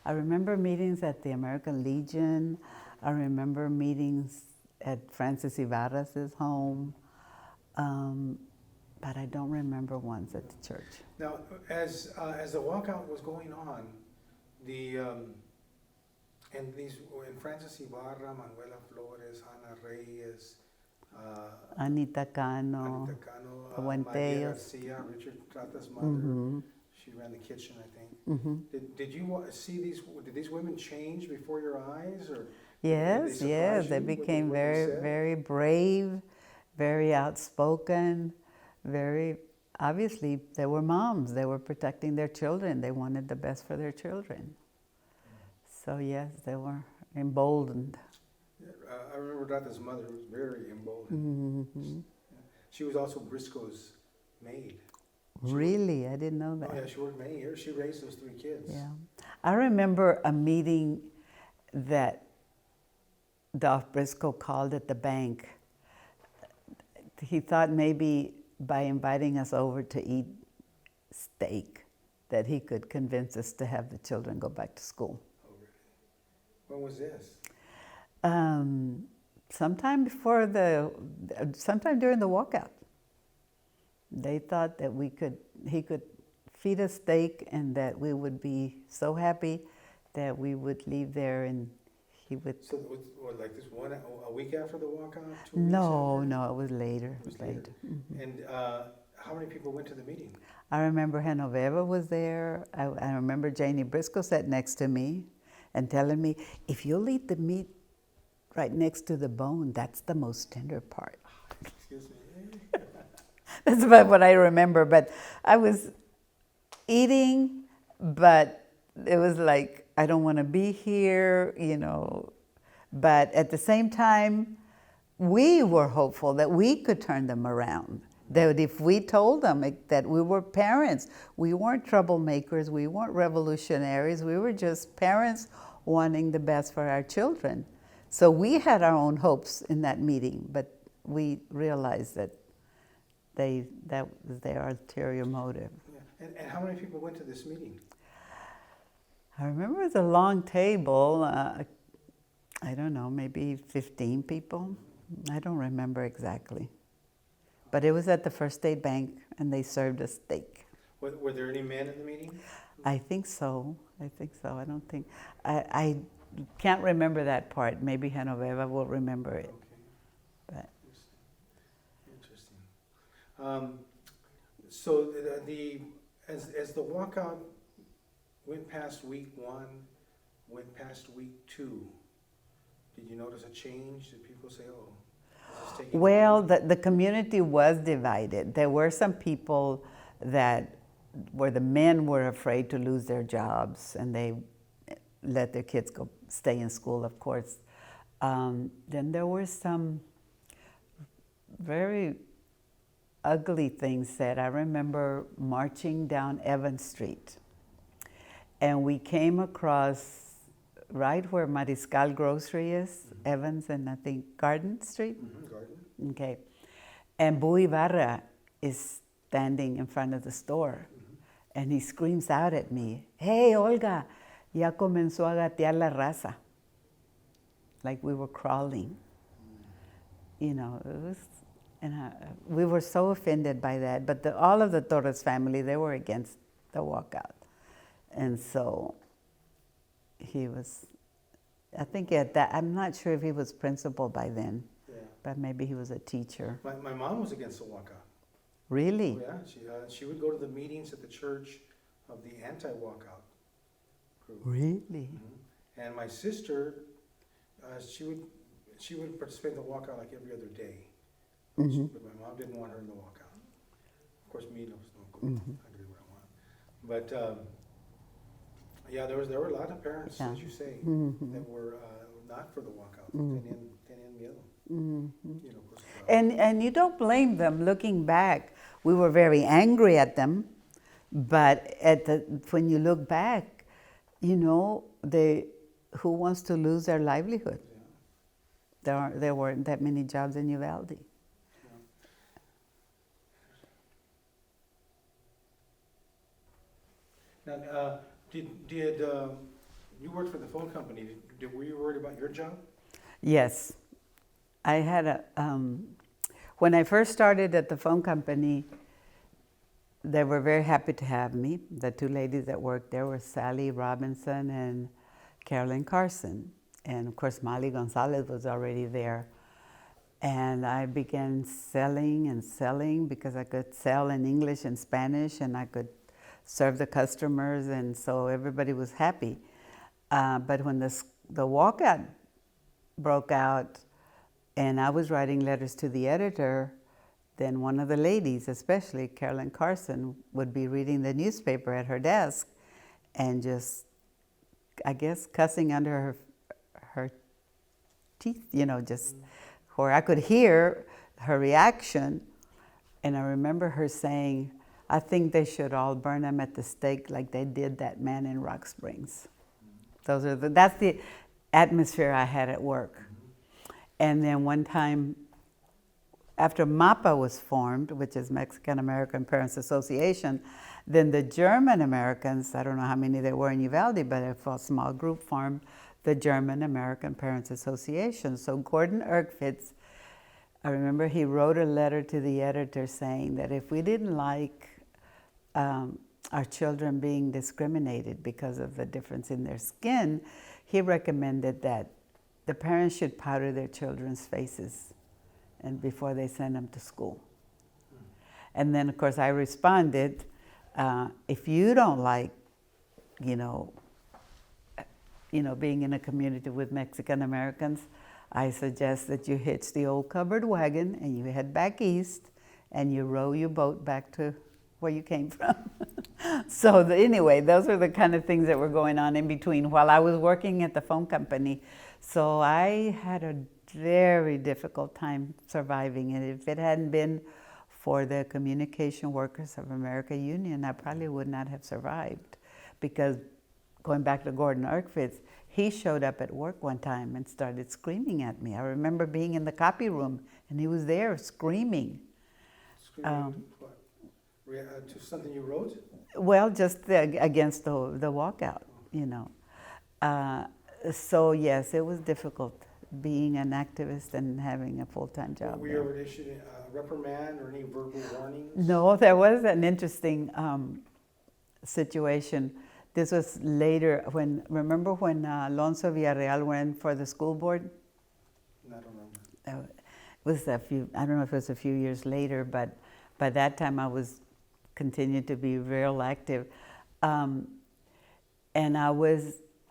I remember meetings at the American Legion. I remember meetings at Francis Ibarra's home. But I don't remember ones at the church. Now, as the walkout was going on, and Francis Ibarra, Manuela Flores, Ana Reyes, Anita Cano. Anita Cano, Maria Fuenteos. Garcia, Richard Trata's mother. Mhm. She ran the kitchen, I think. Mhm. Did you see these? Did these women change before your eyes, or? Yes, Did yes, surprise they you, became what they very, said? very brave, very outspoken, very, obviously, they were moms. They were protecting their children. They wanted the best for their children. So yes, they were emboldened. I remember Trata's mother was very emboldened. Mhm. She was also Briscoe's maid. Really? I didn't know that. Oh yeah, she worked many years. She raised those 3 kids. Yeah. I remember a meeting that Dolph Briscoe called at the bank. He thought maybe by inviting us over to eat steak that he could convince us to have the children go back to school. Oh really? When was this? Sometime during the walkout. They thought that he could feed us steak and that we would be so happy that we would leave there and he would. So it was what, like this a week after the walkout? 2 weeks No, after? no, it was later. It was later. Mhm. And how many people went to the meeting? I remember Genoveva was there. I remember Janie Briscoe sat next to me and telling me, if you'll eat the meat right next to the bone, that's the most tender part. Excuse me. That's about what I remember. But I was eating, but it was like, I don't want to be here, you know. But at the same time, we were hopeful that we could turn them around. That if we told them that we were parents, we weren't troublemakers, we weren't revolutionaries, we were just parents wanting the best for our children. So we had our own hopes in that meeting, but we realized that that was their ulterior motive. Yeah. And how many people went to this meeting? I remember it was a long table, I don't know, maybe 15 people. I don't remember exactly. But it was at the First State Bank, and they served us steak. Were there any men in the meeting? I think so. I don't think. I can't remember that part. Maybe Genoveva will remember it. Okay. But Interesting. So as the walkout went past week 1, went past week 2, did you notice a change? Did people say, "Oh, this is taking well, longer?" the community was divided. There were some people where the men were afraid to lose their jobs, and they let their kids go stay in school, of course. Then there were some very ugly things said. I remember marching down Evans Street, and we came across right where Mariscal Grocery is, Evans and I think Garden Street. Mhm, Garden. Okay. And Boo Ibarra is standing in front of the store, and he screams out at me, "Hey, Olga, ya comenzó a gatear la raza." Like we were crawling. You know, it was, and we were so offended by that. But all of the Torres family, they were against the walkout. And so he was, I think at that, I'm not sure if he was principal by then, Yeah. but maybe he was a teacher. My mom was against the walkout. Really? Oh, yeah, she would go to the meetings at the church of the anti-walkout group. Really? And my sister, she would participate in the walkout like every other day. Mhm. But my mom didn't want her in the walkout. Of course, me, no, I can do what I want. But, yeah, there were a lot of parents, Yeah. as you say, Mhm. that were not for the walkout. Mhm. Tenían miedo. Mhm. You know, pues, And you don't blame them. Looking back, we were very angry at them, but when you look back, you know, who wants to lose their livelihood? yeah. There weren't that many jobs in Uvalde. Now, did you worked for the phone company? Were you worried about your job? Yes, I had when I first started at the phone company, they were very happy to have me. The two ladies that worked there were Sally Robinson and Carolyn Carson. And of course, Molly Gonzalez was already there. And I began selling and selling because I could sell in English and Spanish, and I could serve the customers, and so everybody was happy. But when the walkout broke out and I was writing letters to the editor, then one of the ladies, especially Carolyn Carson, would be reading the newspaper at her desk and just, I guess, cussing under her teeth, you know, just where I could hear her reaction. And I remember her saying, I think they should all burn them at the stake like they did that man in Rock Springs. That's the atmosphere I had at work. And then one time, after MAPA was formed, which is Mexican American Parents Association, then the German Americans, I don't know how many there were in Uvalde, but a small group formed the German American Parents Association. So Gordon Erkfitz, I remember he wrote a letter to the editor saying that if we didn't like our children being discriminated because of the difference in their skin, he recommended that the parents should powder their children's faces and before they send them to school. And then, of course, I responded, if you don't like, being in a community with Mexican Americans, I suggest that you hitch the old covered wagon and you head back east and you row your boat back to where you came from. So anyway, those are the kind of things that were going on in between while I was working at the phone company. So I had a very difficult time surviving it. If it hadn't been for the Communication Workers of America Union, I probably would not have survived. Because going back to Gordon Erkfitz, he showed up at work one time and started screaming at me. I remember being in the copy room and he was there screaming. Screaming what? To something you wrote? Well, just against the walkout, So yes, it was difficult being an activist and having a full-time job. Were you ever issued a reprimand or any verbal warnings? No, there was an interesting situation. This was later remember when Alonso Villarreal went for the school board? I don't remember. It was I don't know if it was a few years later, but by that time I was continued to be real active. And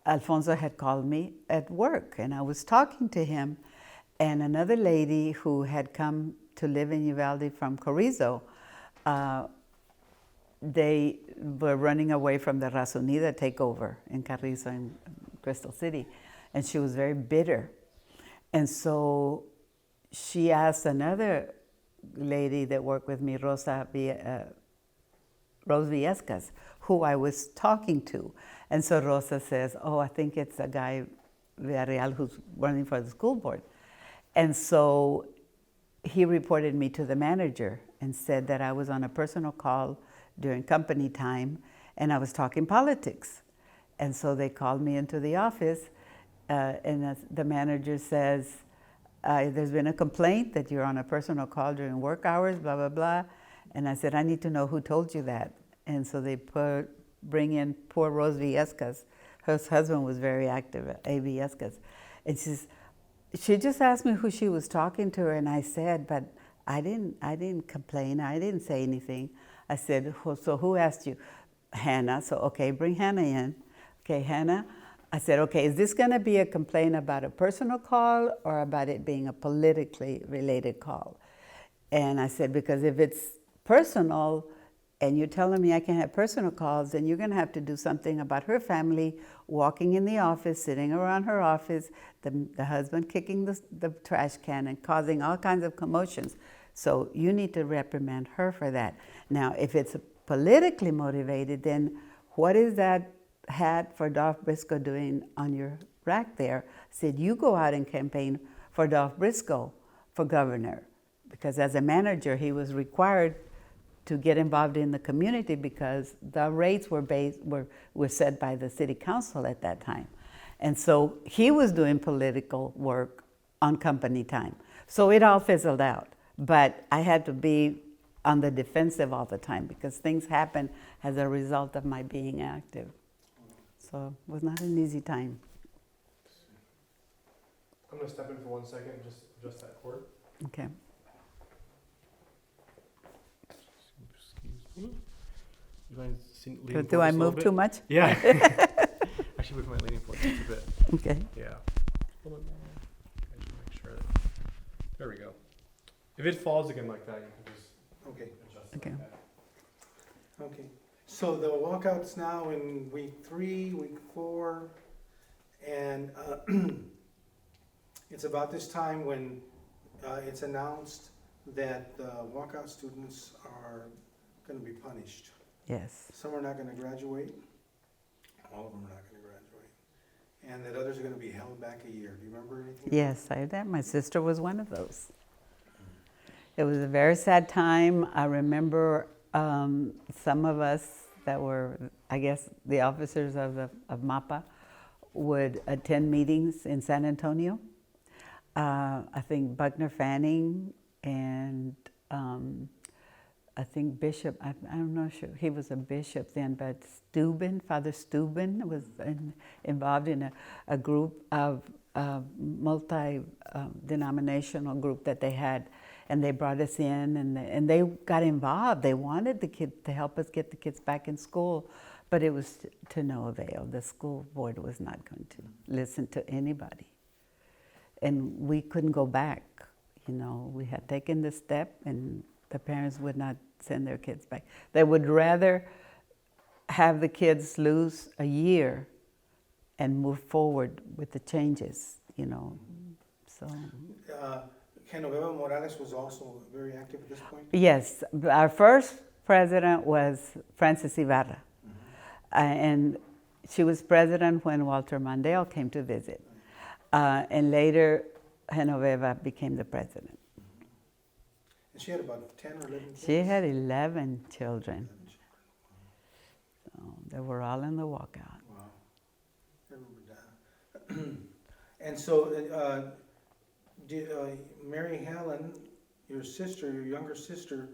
Alfonso had called me at work and I was talking to him, and another lady who had come to live in Uvalde from Carrizo, they were running away from the Raza Unida takeover in Carrizo in Crystal City, and she was very bitter. And so she asked another lady that worked with me, Rose Villescas, who I was talking to. And so Rosa says, I think it's a guy, Villarreal, who's running for the school board. And so he reported me to the manager and said that I was on a personal call during company time and I was talking politics. And so they called me into the office and the manager says, there's been a complaint that you're on a personal call during work hours, blah, blah, blah. And I said, I need to know who told you that. And so they bring in poor Rose Villescas. Her husband was very active, A. Villescas. And she just asked me who she was talking to, and I said, but I didn't complain. I didn't say anything. I said, so who asked you? Hannah. So, okay, bring Hannah in. Okay, Hannah. I said, okay, is this going to be a complaint about a personal call or about it being a politically related call? And I said, because if it's personal, and you're telling me I can have personal calls, then you're going to have to do something about her family walking in the office, sitting around her office, the husband kicking the trash can and causing all kinds of commotions. So you need to reprimand her for that. Now, if it's politically motivated, then what is that hat for Dolph Briscoe doing on your rack there? Said, you go out and campaign for Dolph Briscoe for governor. Because as a manager, he was required to get involved in the community because the rates were set by the city council at that time. And so he was doing political work on company time. So it all fizzled out. But I had to be on the defensive all the time because things happen as a result of my being active. So it was not an easy time. I'm going to step in for 1 second and just adjust that cord. Okay. You mind leaning Do forward I just a little move bit? too much? Yeah. Actually, we might leaning forward just a bit. Okay. Yeah. A little bit more. I just make sure that. There we go. If it falls again like that, you can just Okay, adjust it Okay. like that. okay. So the walkouts now in week 3, week 4, and it's about this time when it's announced that the walkout students are going to be punished. Yes. Some are not going to graduate. All of them are not going to graduate. And that others are going to be held back a year. Do you remember anything? Yes, I did. My sister was one of those. It was a very sad time. I remember some of us that were, I guess, the officers of MAPA would attend meetings in San Antonio. I think Buckner Fanning and I think Bishop, I'm not sure, he was a bishop then, but Father Steuben was involved in a group of multi-denominational group that they had, and they brought us in and they got involved. They wanted the kids to help us get the kids back in school, but it was to no avail. The school board was not going to listen to anybody. And we couldn't go back. You know, we had taken the step and the parents would not send their kids back. They would rather have the kids lose a year and move forward with the changes, you know. So Genoveva Morales was also very active at this point? yes, our first president was Frances Ibarra. And she was president when Walter Mondale came to visit. And later, Genoveva became the president. And she had about 10 or 11 kids? She had 11 children. So they were all in the walkout. Wow. I remember that. And so, Mary Helen, your sister, your younger sister,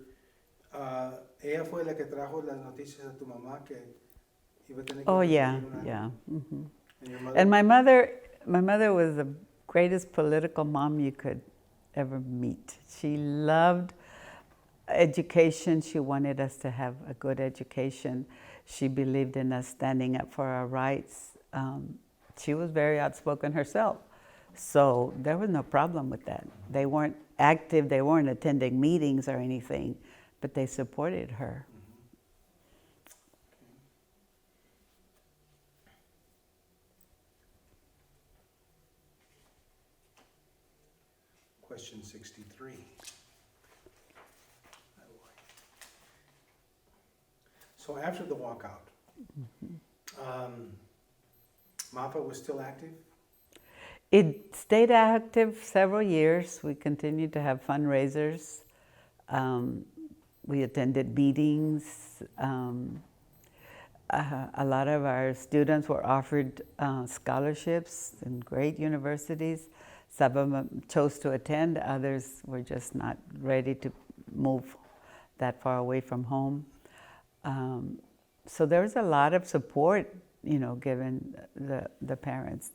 ella fue la que trajo las noticias a tu mamá que iba a tener que Oh yeah, recibir una- yeah. Mm-hmm. And your mother? And my mother was the greatest political mom you could ever meet. She loved education. She wanted us to have a good education. She believed in us standing up for our rights. She was very outspoken herself. So there was no problem with that. They weren't active, they weren't attending meetings or anything, but they supported her. Question 63. So after the walkout, MAPA was still active? It stayed active several years. We continued to have fundraisers. We attended meetings. A lot of our students were offered scholarships in great universities. Some of them chose to attend, others were just not ready to move that far away from home. So there was a lot of support, you know, given the parents.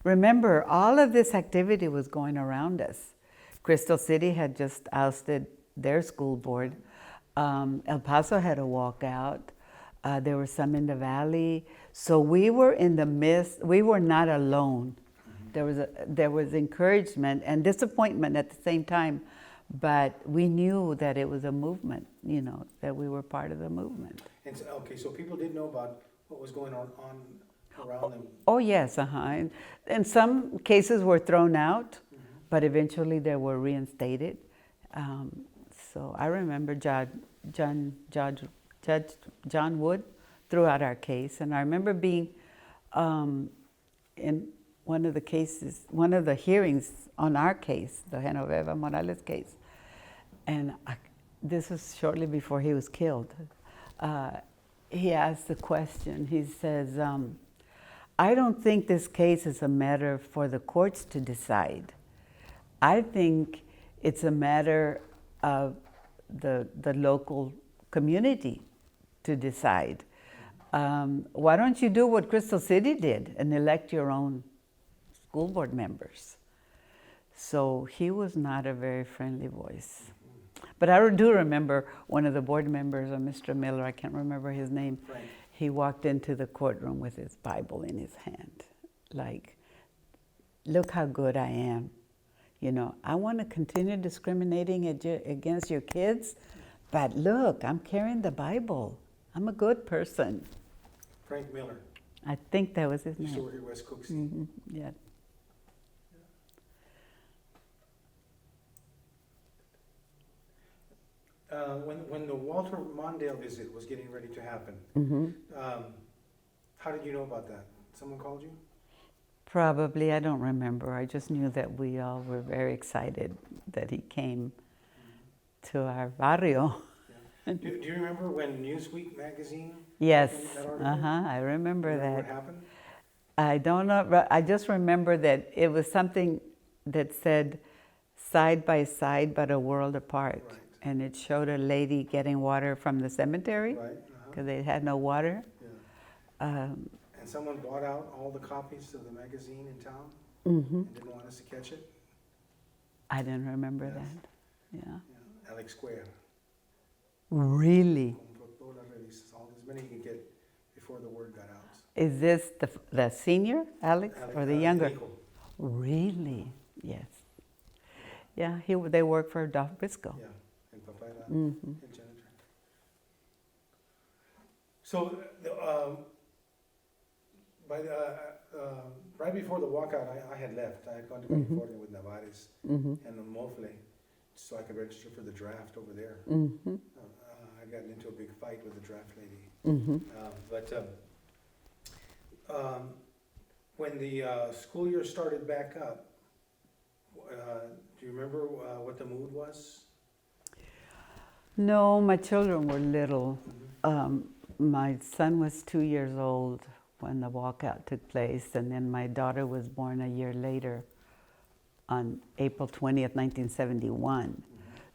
Remember, all of this activity was going around us. Crystal City had just ousted their school board. El Paso had a walkout. There were some in the valley. So we were in the midst, we were not alone. There was encouragement and disappointment at the same time, But we knew that it was a movement, that we were part of the movement. And so, okay, so people did know about what was going on around them. Oh, yes, and some cases were thrown out, but eventually they were reinstated. So I remember Judge John Wood threw out our case, and I remember being in one of the hearings on our case, the Genoveva Morales case, and this was shortly before he was killed. He asked the question, he says, I don't think this case is a matter for the courts to decide. I think it's a matter of the local community to decide. Why don't you do what Crystal City did and elect your own school board members? So he was not a very friendly voice. But I do remember one of the board members, Mr. Miller, I can't remember his name, Right. he walked into the courtroom with his Bible in his hand, like, look how good I am. I want to continue discriminating against your kids, but look, I'm carrying the Bible. I'm a good person. Frank Miller, I think that was his used to name. work at West Cooksey. Yeah. When the Walter Mondale visit was getting ready to happen, how did you know about that? Someone called you? Probably, I don't remember. I just knew that we all were very excited that he came to our barrio. Do you remember when Newsweek magazine? Yes, opened that article? I remember Remember that. what happened? I don't know, I just remember that it was something that said side by side but a world apart. Right. And it showed a lady getting water from the cemetery Right. because they had no water. Yeah. And someone bought out all the copies of the magazine in town And and didn't want us to catch it. I didn't remember Yes. that. Yeah. Yeah. Alex Square. Really? Compró todas las revistas, all as many you could get before the word got out. Is this the senior, Alex, or the younger? Nico. Really? Yes. Yeah, they work for Dolph Briscoe. Yeah, and Papá era Mhm. el janitor. So, right before the walkout, I had left. I had gone to California with Navares and Mofle, so I could register for the draft over there. I got into a big fight with the draft lady. When the school year started back up, do you remember what the mood was? No, my children were little. My son was 2 years old when the walkout took place, and then my daughter was born a year later on April 20th, 1971.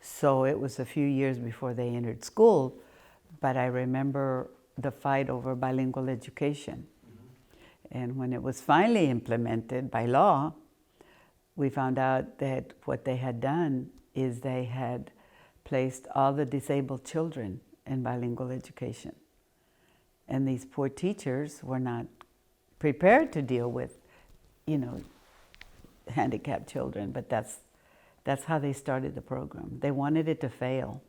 So it was a few years before they entered school, but I remember the fight over bilingual education. And when it was finally implemented by law, we found out that what they had done is they had placed all the disabled children in bilingual education. And these poor teachers were not prepared to deal with, handicapped children, but that's how they started the program. They wanted it to fail.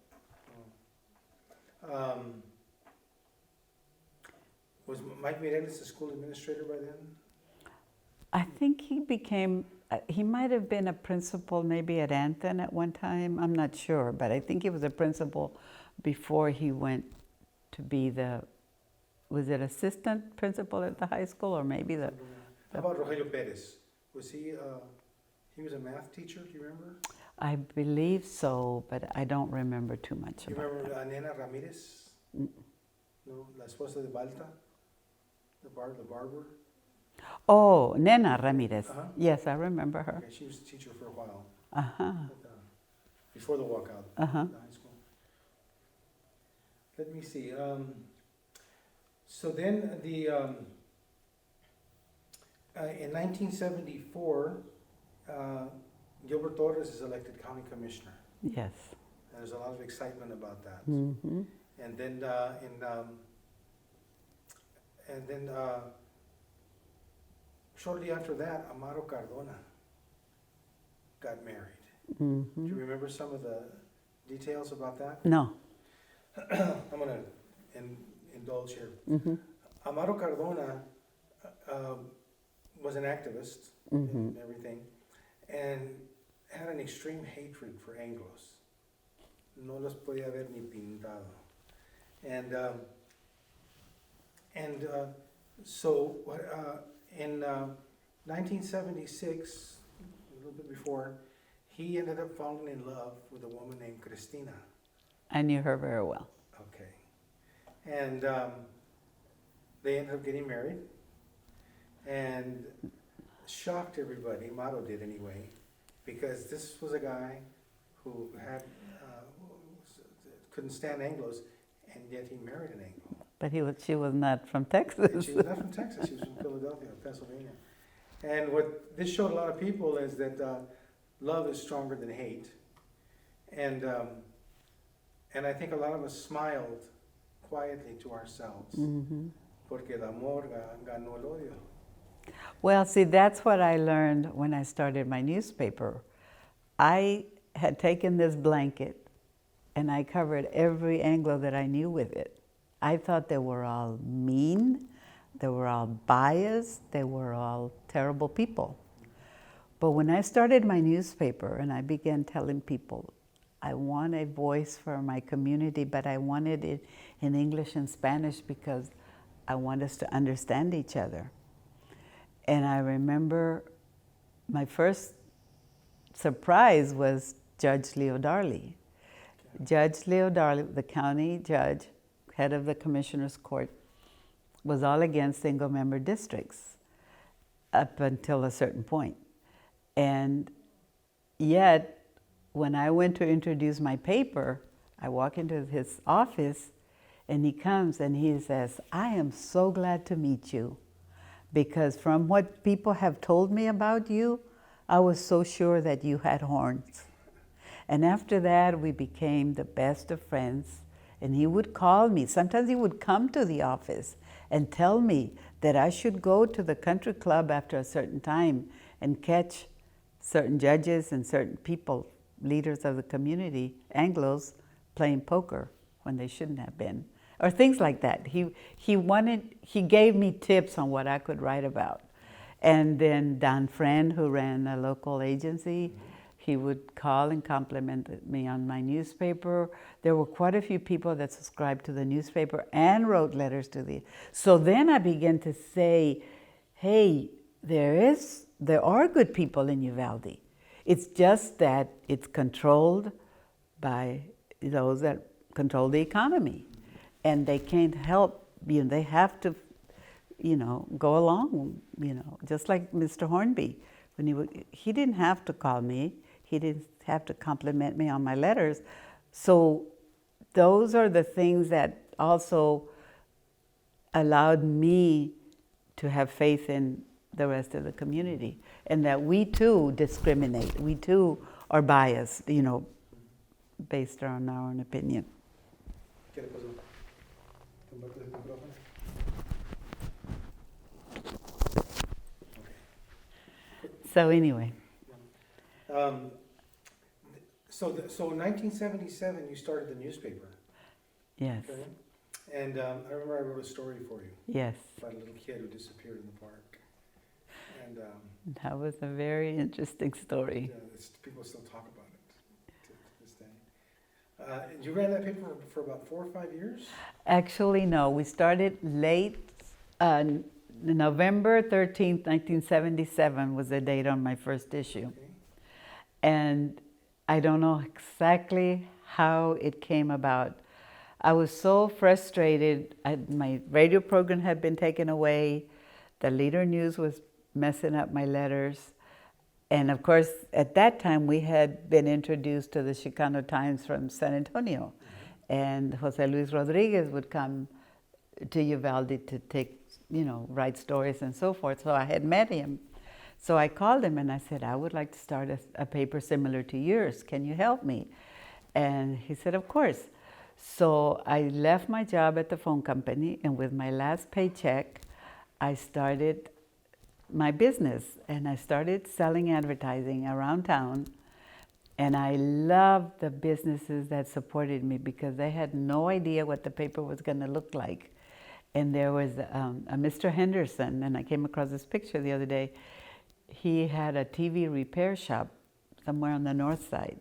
Was Mike Mireles the school administrator by then? I think he might have been a principal maybe at Anthem at one time. I'm not sure, but I think he was a principal before he went to be was it assistant principal at the high school or maybe How about Rogelio Perez? Was he was a math teacher, do you remember? I believe so, but I don't remember too much Do you about remember that. Nena Ramirez? No, la esposa de Balta? The barber? Oh, Nena Ramirez. Uh-huh. Yes, I remember her. Okay, she was a teacher for a while, Uh-huh. but, before the walkout, Uh-huh. the high school. Let me see. So then in 1974, Gilbert Torres is elected county commissioner. Yes. There's a lot of excitement about that. Mm-hmm. And then shortly after that, Amaro Cardona got married. Do you remember some of the details about that? No. I'm going to indulge here. Amaro Cardona was an activist and everything, and had an extreme hatred for Anglos. No los podía ver ni pintado. So in 1976, a little bit before, he ended up falling in love with a woman named Cristina. I knew her very well. Okay. And they ended up getting married and shocked everybody, Mato did anyway, because this was a guy who had couldn't stand Anglos, and yet he married an Anglo. But she was not from And Texas. she was not from Texas, she was from Philadelphia, Pennsylvania. And what this showed a lot of people is that love is stronger than hate. And I think a lot of us smiled quietly to ourselves. Porque el amor ganó el odio. Well, see, that's what I learned when I started my newspaper. I had taken this blanket and I covered every Anglo that I knew with it. I thought they were all mean, they were all biased, they were all terrible people. But when I started my newspaper and I began telling people, I want a voice for my community, but I wanted it in English and Spanish because I want us to understand each other. And I remember my first surprise was Judge Leo Darley. Judge Leo Darley, the county judge, head of the commissioner's court, was all against single-member districts up until a certain point. And yet, when I went to introduce my paper, I walk into his office and he comes and he says, I am so glad to meet you because from what people have told me about you, I was so sure that you had horns. And after that, we became the best of friends. And he would call me. Sometimes he would come to the office and tell me that I should go to the country club after a certain time and catch certain judges and certain people, leaders of the community, Anglos, playing poker when they shouldn't have been, or things like that. He gave me tips on what I could write about. And then Don Friend, who ran a local agency, he would call and compliment me on my newspaper. There were quite a few people that subscribed to the newspaper and wrote letters to the. So then I began to say, hey, there are good people in Uvalde. It's just that it's controlled by those that control the economy. And they can't help, they have to, go along, just like Mr. Hornby. When he didn't have to call me. He didn't have to compliment me on my letters. So those are the things that also allowed me to have faith in the rest of the community, and that we too discriminate. We too are biased, based on our own opinion. So anyway. So in 1977, you started the newspaper. Yes. Okay? And I remember I wrote a story for you. Yes. About a little kid who disappeared in the park. And that was a very interesting story. yeah, people still talk about it to this day. You ran that paper for about 4 or 5 years? Actually, no. We started late. November 13th, 1977 was the date on my first issue. Okay. And I don't know exactly how it came about. I was so frustrated. My radio program had been taken away. The Leader News was messing up my letters. And of course, at that time, we had been introduced to the Chicano Times from San Antonio. And Jose Luis Rodriguez would come to Uvalde to take, write stories and so forth. So I had met him. So I called him and I said, I would like to start a paper similar to yours. Can you help me? And he said, of course. So I left my job at the phone company, and with my last paycheck, I started my business. And I started selling advertising around town. And I loved the businesses that supported me because they had no idea what the paper was going to look like. And there was a Mr. Henderson, and I came across this picture the other day. He had a TV repair shop somewhere on the north side,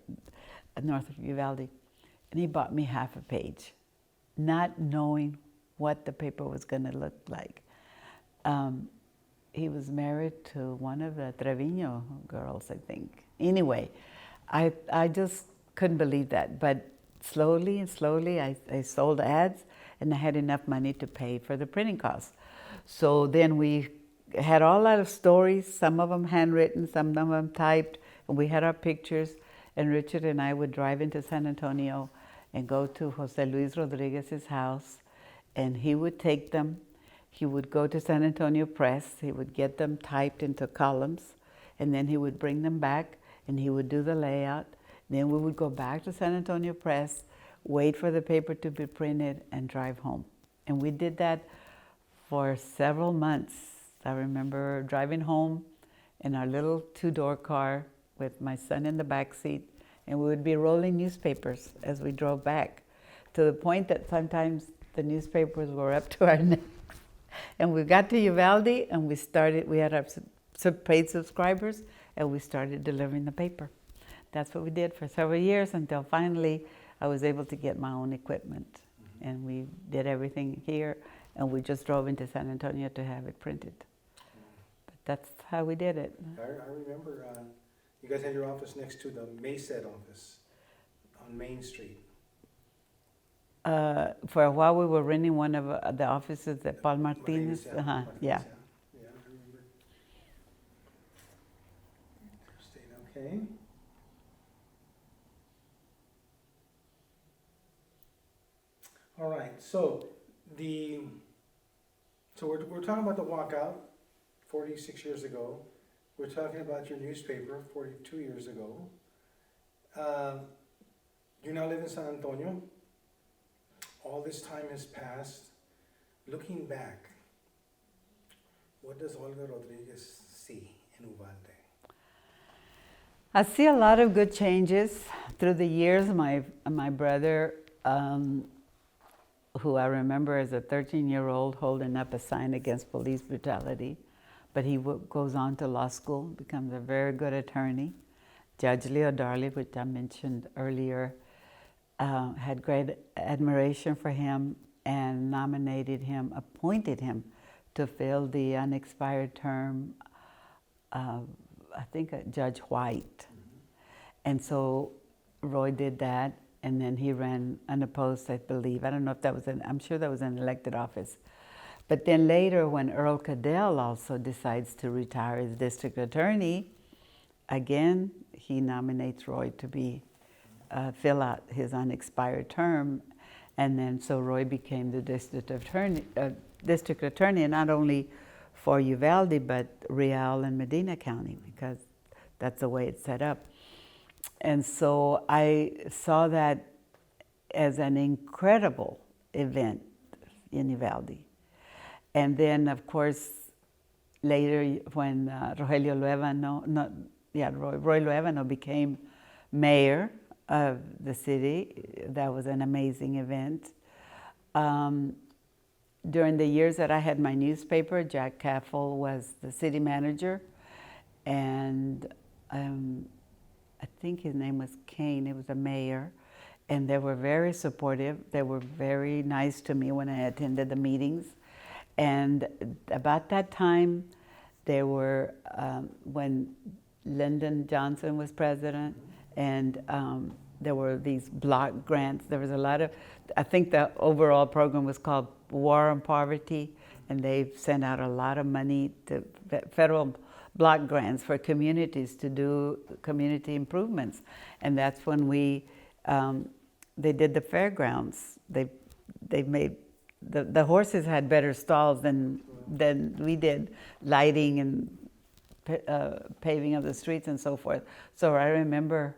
north of Uvalde. And he bought me half a page, not knowing what the paper was going to look like. He was married to one of the Trevino girls, I think. Anyway, I just couldn't believe that. But slowly and slowly, I sold ads, and I had enough money to pay for the printing costs. So then we had all lot of stories, some of them handwritten, some of them typed, and we had our pictures. And Richard and I would drive into San Antonio and go to Jose Luis Rodriguez's house, and he would take them. He would go to San Antonio Press, he would get them typed into columns, and then he would bring them back, and he would do the layout. Then we would go back to San Antonio Press, wait for the paper to be printed, and drive home. And we did that for several months. I remember driving home in our little two-door car with my son in the back seat, and we would be rolling newspapers as we drove back, to the point that sometimes the newspapers were up to our necks. And we got to Uvalde, and we had our paid subscribers, and we started delivering the paper. That's what we did for several years until finally I was able to get my own equipment. And we did everything here, and we just drove into San Antonio to have it printed. But that's how we did it. I remember you guys had your office next to the Mayset office on Main Street. For a while, we were renting one of the offices at Paul Martinez. Yeah. Yeah. Yeah, I remember. Interesting, okay. All right, so we're talking about the walkout 46 years ago. We're talking about your newspaper 42 years ago. You now live in San Antonio. All this time has passed. Looking back, what does Olga Rodriguez see in Uvalde? I see a lot of good changes through the years. My brother, who I remember as a 13-year-old holding up a sign against police brutality, but he goes on to law school, becomes a very good attorney. Judge Leo Darley, which I mentioned earlier, had great admiration for him and appointed him to fill the unexpired term of, I think, Judge White. And so Roy did that, and then he ran unopposed, I believe. I don't know if that was I'm sure that was an elected office. But then later, when Earl Cadell also decides to retire as district attorney, again, he nominates Roy to be fill out his unexpired term, and then so Roy became the district attorney, and not only for Uvalde but Real and Medina County, because that's the way it's set up. And so I saw that as an incredible event in Uvalde. And then, of course, later when Roy Luevano became mayor of the city, that was an amazing event. During the years that I had my newspaper, Jack Caffel was the city manager, and I think his name was Kane. He was a mayor, and they were very supportive. They were very nice to me when I attended the meetings. And about that time, there were, when Lyndon Johnson was president, and there were these block grants. There was a lot of, I think the overall program was called War on Poverty, and they sent out a lot of money to federal block grants for communities to do community improvements. And that's when they did the fairgrounds. They made, the horses had better stalls than we did, lighting and paving of the streets and so forth. So I remember,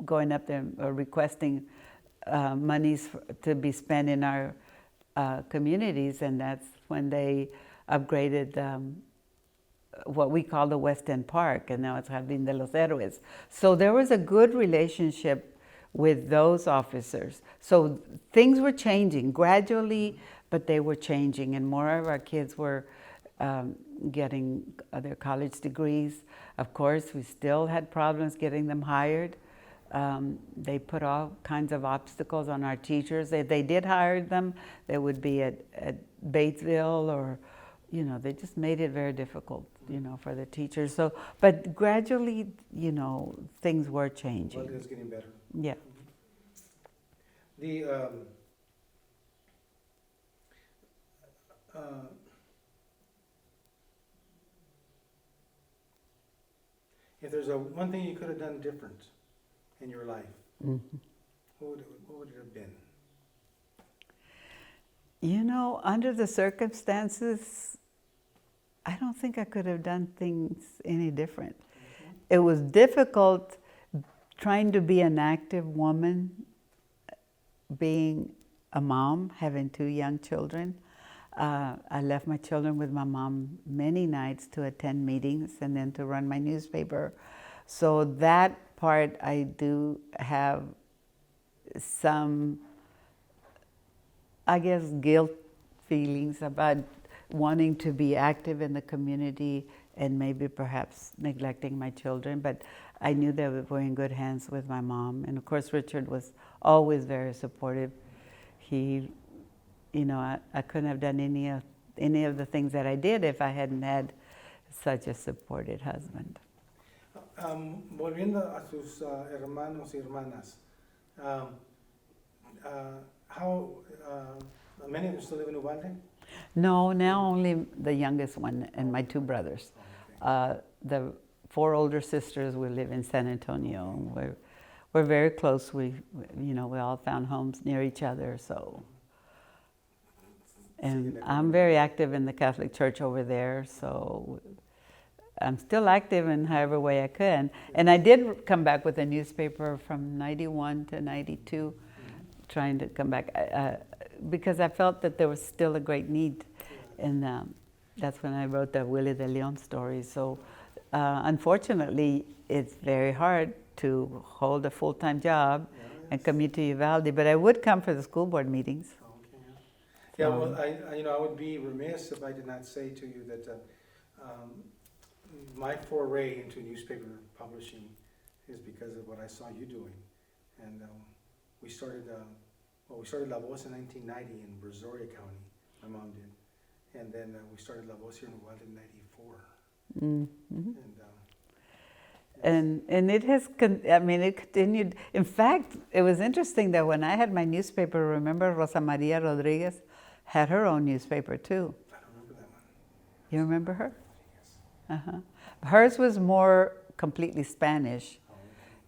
going up there or requesting monies to be spent in our communities, and that's when they upgraded what we call the West End Park, and now it's Jardín de los Héroes. So there was a good relationship with those officers. So things were changing gradually, but they were changing, and more of our kids were getting their college degrees. Of course, we still had problems getting them hired. They put all kinds of obstacles on our teachers. If they did hire them, they would be at Batesville, or, you know, they just made it very difficult, you know, for the teachers. So, but gradually, you know, things were changing. Well, it is getting better. Yeah. The if there's one thing you could have done different in your life, what would it have been? You know, under the circumstances, I don't think I could have done things any different. It was difficult trying to be an active woman, being a mom, having 2 young children. I left my children with my mom many nights to attend meetings and then to run my newspaper. So that part, I do have some, I guess, guilt feelings about wanting to be active in the community and maybe perhaps neglecting my children. But I knew that we were in good hands with my mom. And of course, Richard was always very supportive. He, you know, I couldn't have done any of the things that I did if I hadn't had such a supportive husband. Volviendo a sus hermanos y hermanas, how many of them still live in Uvalde? No, now only the youngest one and my 2 brothers. The 4 older sisters, we live in San Antonio. We're very close. We all found homes near each other. So, and I'm very active in the Catholic Church over there. So I'm still active in however way I could. And I did come back with a newspaper from 91 to 92, trying to come back because I felt that there was still a great need. And that's when I wrote the Willie de Leon story. So unfortunately, it's very hard to hold a full-time job and commute to Uvalde, but I would come for the school board meetings. Yeah, well, I would be remiss if I did not say to you that my foray into newspaper publishing is because of what I saw you doing. And we started La Voz in 1990 in Brazoria County, my mom did. And then we started La Voz here in Uvalde in 94. And it has, it continued. In fact, it was interesting that when I had my newspaper, remember Rosa Maria Rodriguez had her own newspaper too. I don't remember that one. You remember her? Yes. Hers was more completely Spanish.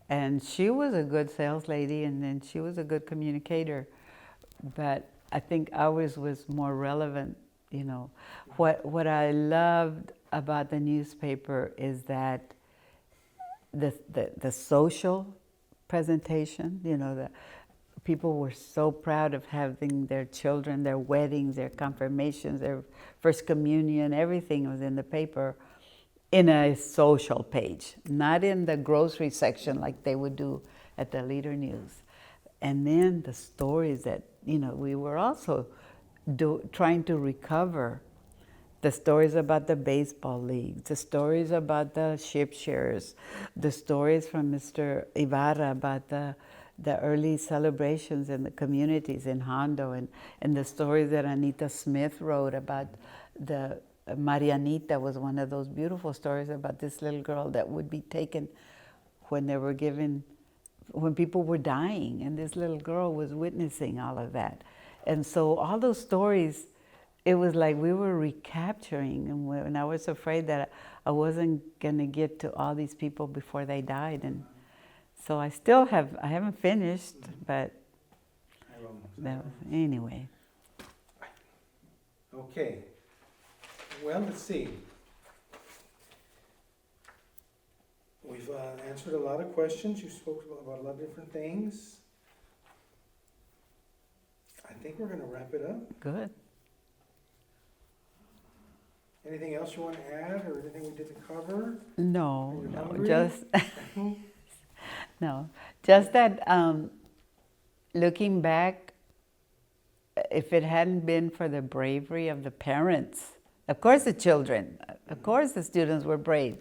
And she was a good sales lady, and then she was a good communicator. But I think ours was more relevant, you know. What I loved about the newspaper is that the social presentation, you know, the people were so proud of having their children, their weddings, their confirmations, their first communion, everything was in the paper in a social page, not in the grocery section like they would do at the Leader News. And then the stories that, you know, we were also trying to recover. The stories about the baseball league, the stories about the ship shares, the stories from Mr. Ibarra about the early celebrations in the communities in Hondo, and the stories that Anita Smith wrote about the Marianita was one of those beautiful stories about this little girl that would be taken when people were dying, and this little girl was witnessing all of that. And so all those stories, it was like we were recapturing, and when I was afraid that I wasn't going to get to all these people before they died. And so I haven't finished, but anyway. Okay. Well, let's see. We've answered a lot of questions. You spoke about a lot of different things. I think we're going to wrap it up. Good. Anything else you want to add, or anything we didn't cover? No, Are you no, hungry? just no, just that looking back, if it hadn't been for the bravery of the parents, of course the children, of course the students were brave,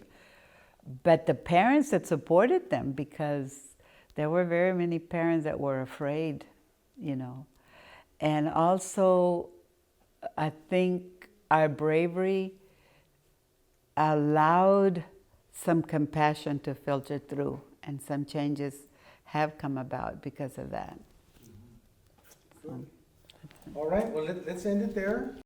but the parents that supported them, because there were very many parents that were afraid, you know. And also, I think our bravery allowed some compassion to filter through, and some changes have come about because of that. Good. All right, well, let's end it there.